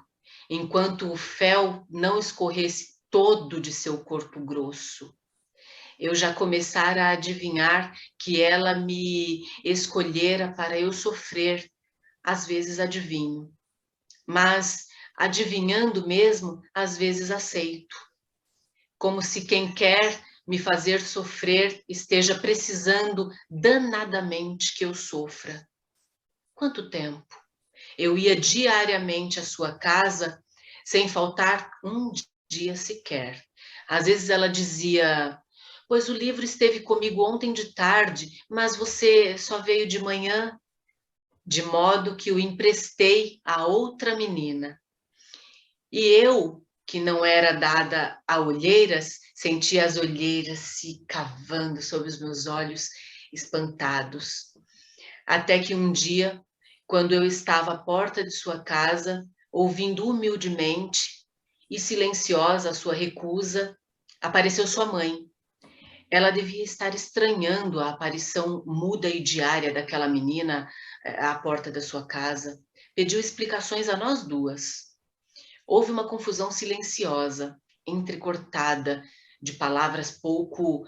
enquanto o fel não escorresse todo de seu corpo grosso. Eu já começara a adivinhar que ela me escolhera para eu sofrer. Às vezes adivinho. Mas, adivinhando mesmo, às vezes aceito. Como se quem quer me fazer sofrer esteja precisando danadamente que eu sofra. Quanto tempo? Eu ia diariamente à sua casa, sem faltar um dia sequer. Às vezes ela dizia: pois o livro esteve comigo ontem de tarde, mas você só veio de manhã, de modo que o emprestei a outra menina. E eu, que não era dada a olheiras, sentia as olheiras se cavando sob os meus olhos espantados. Até que um dia, quando eu estava à porta de sua casa, ouvindo humildemente e silenciosa a sua recusa, apareceu sua mãe. Ela devia estar estranhando a aparição muda e diária daquela menina à porta da sua casa. Pediu explicações a nós duas. Houve uma confusão silenciosa, entrecortada, de palavras pouco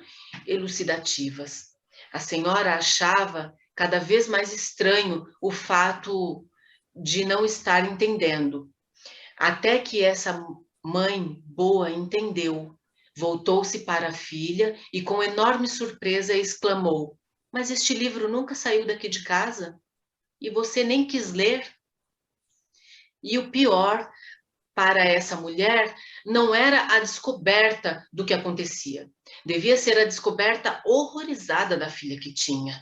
elucidativas. A senhora achava cada vez mais estranho o fato de não estar entendendo. Até que essa mãe boa entendeu. Voltou-se para a filha e, com enorme surpresa, exclamou: mas este livro nunca saiu daqui de casa? E você nem quis ler? E o pior, para essa mulher, não era a descoberta do que acontecia. Devia ser a descoberta horrorizada da filha que tinha.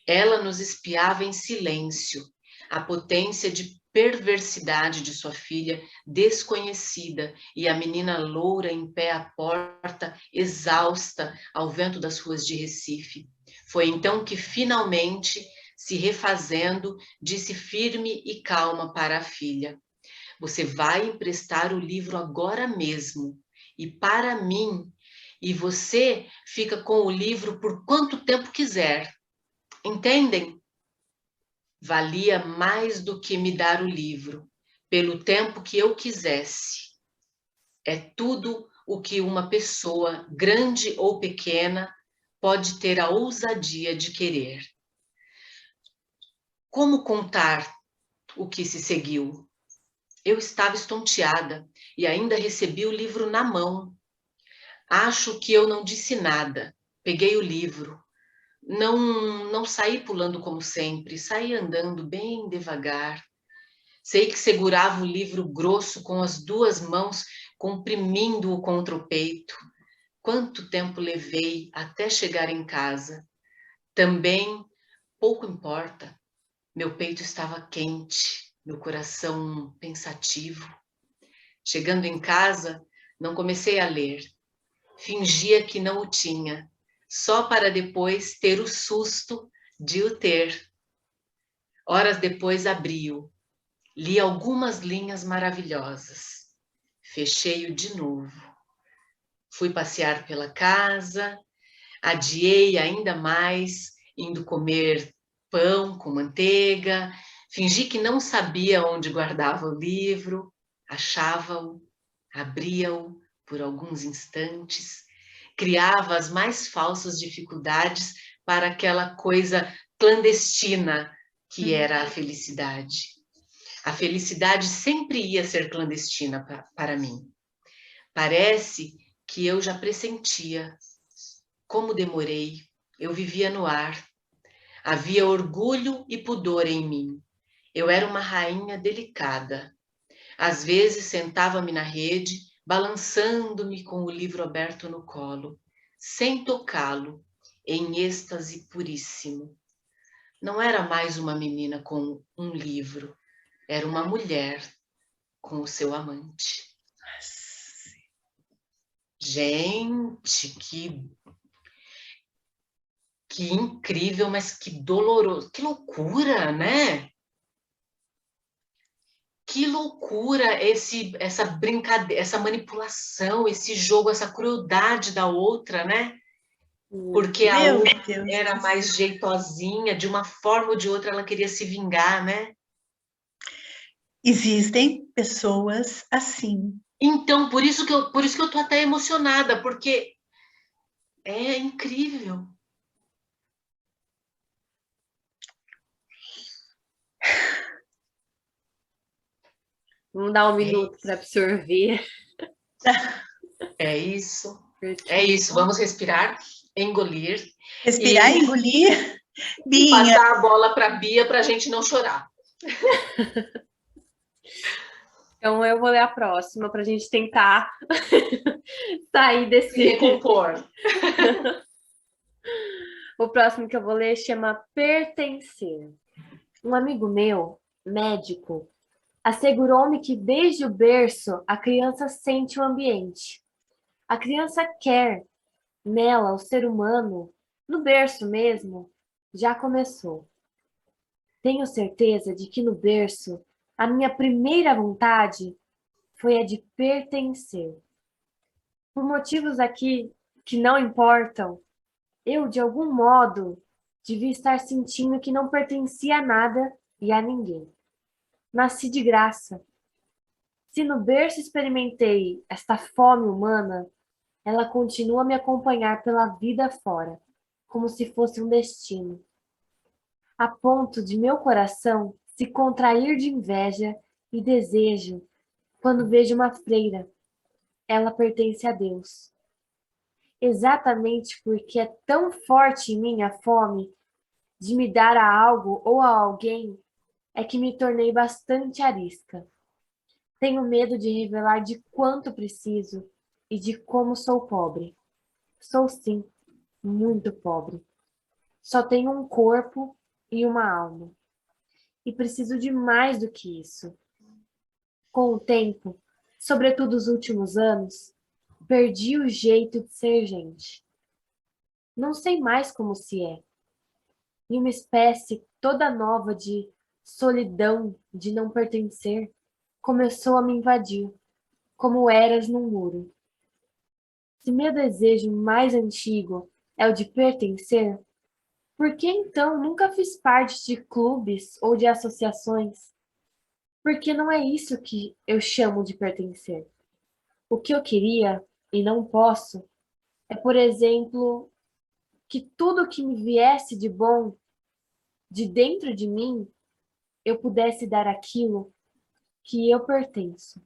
Ela nos espiava em silêncio, a potência de perversidade de sua filha desconhecida e a menina loura em pé à porta, exausta ao vento das ruas de Recife. Foi então que, finalmente, se refazendo, disse firme e calma para a filha: você vai emprestar o livro agora mesmo, e para mim, e você fica com o livro por quanto tempo quiser. Entendem? Valia mais do que me dar o livro, pelo tempo que eu quisesse. É tudo o que uma pessoa, grande ou pequena, pode ter a ousadia de querer. Como contar o que se seguiu? Eu estava estonteada e ainda recebi o livro na mão. Acho que eu não disse nada. Peguei o livro. Não saí pulando como sempre, saí andando bem devagar. Sei que segurava o livro grosso com as duas mãos, comprimindo-o contra o peito. Quanto tempo levei até chegar em casa? Também pouco importa. Meu peito estava quente, meu coração pensativo. Chegando em casa, não comecei a ler. Fingia que não o tinha, só para depois ter o susto de o ter. Horas depois abri-o. Li algumas linhas maravilhosas. Fechei-o de novo. Fui passear pela casa, adiei ainda mais, indo comer pão com manteiga, fingi que não sabia onde guardava o livro, achava-o, abria-o por alguns instantes, criava as mais falsas dificuldades para aquela coisa clandestina que era a felicidade. A felicidade sempre ia ser clandestina para mim. Parece que eu já pressentia. Como demorei, eu vivia no ar. Havia orgulho e pudor em mim. Eu era uma rainha delicada. Às vezes sentava-me na rede, balançando-me com o livro aberto no colo, sem tocá-lo, em êxtase puríssimo. Não era mais uma menina com um livro, era uma mulher com o seu amante. Gente, que incrível, mas que doloroso, que loucura, né? Que loucura essa brincadeira, essa manipulação, esse jogo, essa crueldade da outra, né? Porque a Meu outra Deus era do mais céu. jeitosinha, de uma forma ou de outra ela queria se vingar, né? Existem pessoas assim. Então, por isso que eu tô até emocionada, porque é incrível. Vamos dar um minuto para absorver. É isso. É isso. Vamos respirar, engolir Respirar e e engolir. Binha, passar a bola para a Bia para a gente não chorar. Então eu vou ler a próxima para a gente tentar sair Se desse. recompor. O próximo que eu vou ler chama Pertencer. Um amigo meu, médico, assegurou-me que desde o berço a criança sente o ambiente. A criança quer nela o ser humano, no berço mesmo, já começou. Tenho certeza de que no berço a minha primeira vontade foi a de pertencer. Por motivos aqui que não importam, eu, de algum modo, devia estar sentindo que não pertencia a nada e a ninguém. Nasci de graça. Se no berço experimentei esta fome humana, ela continua a me acompanhar pela vida fora, como se fosse um destino. A ponto de meu coração se contrair de inveja e desejo quando vejo uma freira. Ela pertence a Deus. Exatamente porque é tão forte em mim a fome de me dar a algo ou a alguém, é que me tornei bastante arisca. Tenho medo de revelar de quanto preciso e de como sou pobre. Sou sim, muito pobre. Só tenho um corpo e uma alma. E preciso de mais do que isso. Com o tempo, sobretudo os últimos anos, perdi o jeito de ser gente. Não sei mais como se é. E uma espécie toda nova de solidão, de não pertencer, começou a me invadir, como eras num muro. Se meu desejo mais antigo é o de pertencer, por que então nunca fiz parte de clubes ou de associações? Porque não é isso que eu chamo de pertencer. O que eu queria e não posso é, por exemplo, que tudo que me viesse de bom de dentro de mim, eu pudesse dar aquilo que eu pertenço.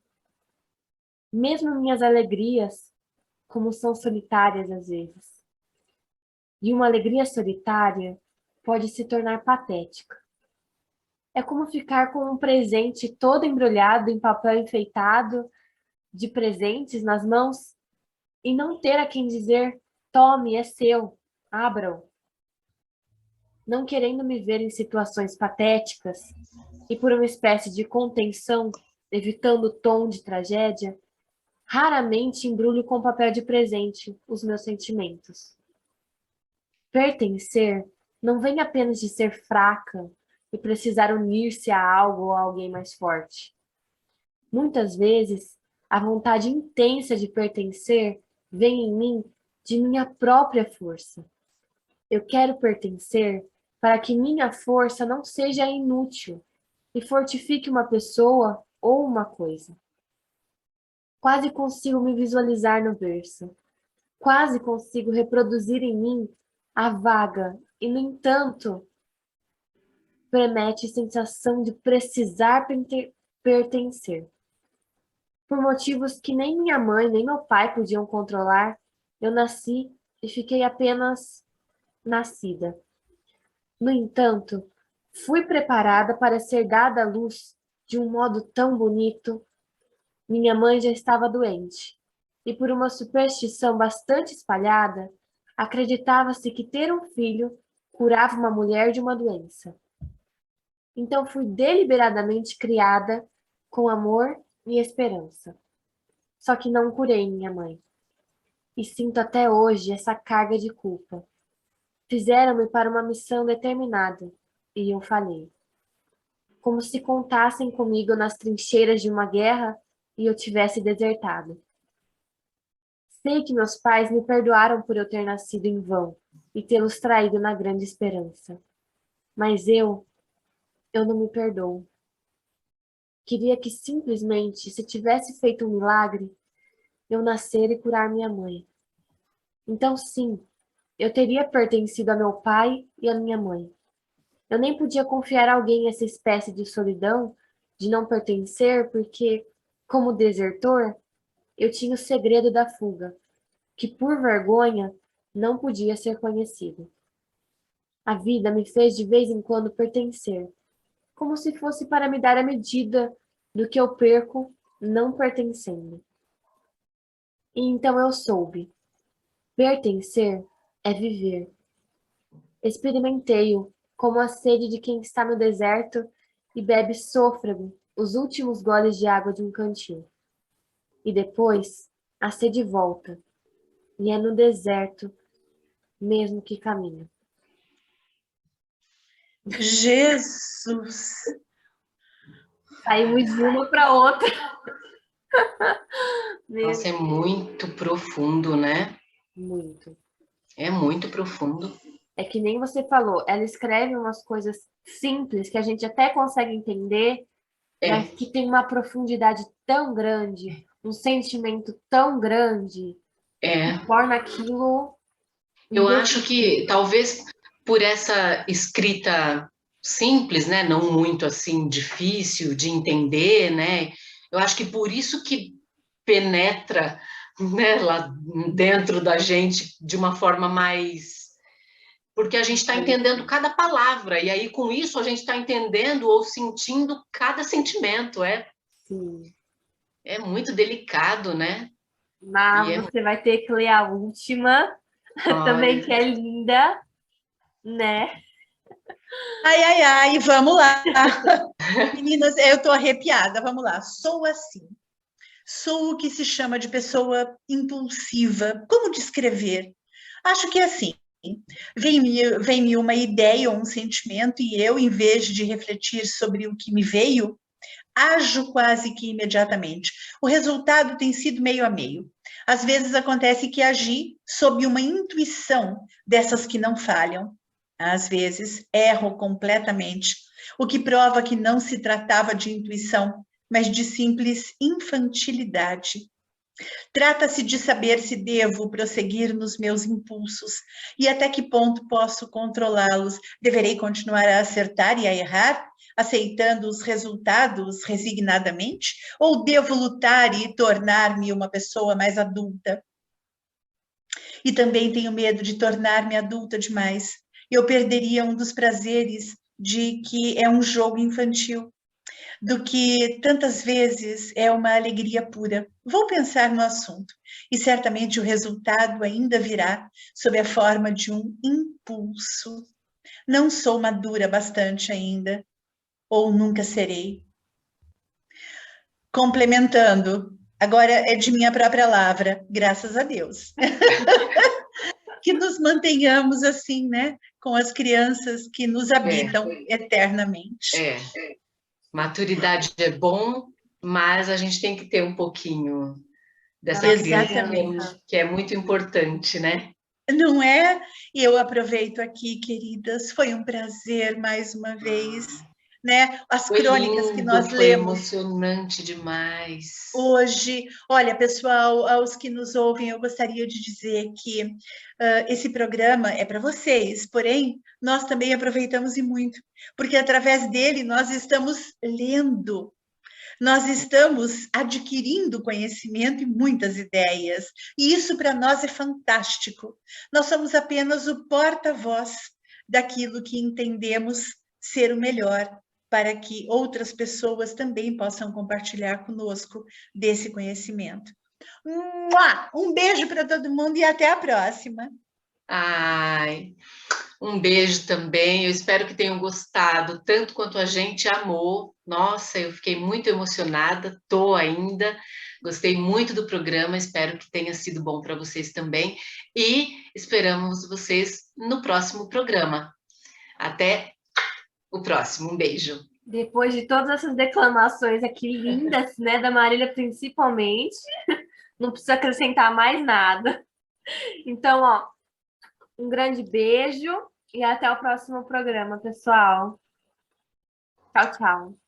Mesmo minhas alegrias, como são solitárias às vezes. E uma alegria solitária pode se tornar patética. É como ficar com um presente todo embrulhado em papel enfeitado de presentes nas mãos e não ter a quem dizer: tome, é seu, abra-o. Não querendo me ver em situações patéticas e por uma espécie de contenção, evitando o tom de tragédia, raramente embrulho com papel de presente os meus sentimentos. Pertencer não vem apenas de ser fraca e precisar unir-se a algo ou a alguém mais forte. Muitas vezes, a vontade intensa de pertencer vem em mim de minha própria força. Eu quero pertencer para que minha força não seja inútil e fortifique uma pessoa ou uma coisa. Quase consigo me visualizar no berço. Quase consigo reproduzir em mim a vaga e, no entanto, premete sensação de precisar pertencer. Por motivos que nem minha mãe nem meu pai podiam controlar, eu nasci e fiquei apenas nascida. No entanto, fui preparada para ser dada à luz de um modo tão bonito. Minha mãe já estava doente, e por uma superstição bastante espalhada, acreditava-se que ter um filho curava uma mulher de uma doença. Então fui deliberadamente criada com amor e esperança. Só que não curei minha mãe. E sinto até hoje essa carga de culpa. Fizeram-me para uma missão determinada, e eu falhei. Como se contassem comigo nas trincheiras de uma guerra e eu tivesse desertado. Sei que meus pais me perdoaram por eu ter nascido em vão e tê-los traído na grande esperança. Mas eu não me perdoo. Queria que simplesmente, se tivesse feito um milagre, eu nascer e curar minha mãe. Então sim, eu teria pertencido a meu pai e a minha mãe. Eu nem podia confiar a alguém essa espécie de solidão, de não pertencer, porque, como desertor, eu tinha o segredo da fuga, que por vergonha não podia ser conhecido. A vida me fez de vez em quando pertencer, como se fosse para me dar a medida do que eu perco não pertencendo. E então eu soube. Pertencer é viver. Experimentei-o como a sede de quem está no deserto e bebe sôfrego os últimos goles de água de um cantil. E depois a sede volta, e é no deserto mesmo que caminha. Jesus! Saímos de uma para outra. Nossa, é muito profundo, né? Muito. É muito profundo. É que nem você falou, ela escreve umas coisas simples que a gente até consegue entender, mas que tem uma profundidade tão grande, um sentimento tão grande, que torna aquilo... Eu acho que talvez por essa escrita simples, né, não muito assim difícil de entender, né, eu acho que por isso que penetra, né, lá dentro da gente de uma forma mais... Porque a gente está entendendo cada palavra, e aí com isso a gente está entendendo ou sentindo cada sentimento, Sim. É muito delicado, né? Mas você vai ter que ler a última, também, que é linda, né? Ai, ai, ai, vamos lá. Meninas, eu estou arrepiada, vamos lá. Sou assim. Sou o que se chama de pessoa impulsiva. Como descrever? Acho que é assim. Vem-me uma ideia ou um sentimento e eu, em vez de refletir sobre o que me veio, ajo quase que imediatamente. O resultado tem sido meio a meio. Às vezes acontece que agi sob uma intuição dessas que não falham. Às vezes erro completamente, o que prova que não se tratava de intuição, mas de simples infantilidade. Trata-se de saber se devo prosseguir nos meus impulsos e até que ponto posso controlá-los. Deverei continuar a acertar e a errar, aceitando os resultados resignadamente? Ou devo lutar e tornar-me uma pessoa mais adulta? E também tenho medo de tornar-me adulta demais. Eu perderia um dos prazeres de que é um jogo infantil, do que tantas vezes é uma alegria pura. Vou pensar no assunto e certamente o resultado ainda virá sob a forma de um impulso. Não sou madura bastante ainda, ou nunca serei. Complementando, agora é de minha própria lavra, graças a Deus. Que nos mantenhamos assim, né? Com as crianças que nos habitam eternamente. Maturidade é bom, mas a gente tem que ter um pouquinho dessa criança que é muito importante, né? Não é? Eu aproveito aqui, queridas, foi um prazer mais uma vez, né? As crônicas que nós lemos. Foi emocionante demais. Hoje, olha, pessoal, aos que nos ouvem, eu gostaria de dizer que esse programa é para vocês, porém, nós também aproveitamos e muito, porque através dele nós estamos lendo. Nós estamos adquirindo conhecimento e muitas ideias, e isso para nós é fantástico. Nós somos apenas o porta-voz daquilo que entendemos ser o melhor, para que outras pessoas também possam compartilhar conosco desse conhecimento. Um beijo para todo mundo e até a próxima. Ai, um beijo também. Eu espero que tenham gostado, tanto quanto a gente amou. Nossa, eu fiquei muito emocionada, tô ainda. Gostei muito do programa, espero que tenha sido bom para vocês também. E esperamos vocês no próximo programa. Até o próximo. Um beijo. Depois de todas essas declamações aqui lindas, né, da Marília principalmente, não precisa acrescentar mais nada. Então, ó, um grande beijo e até o próximo programa, pessoal. Tchau, tchau.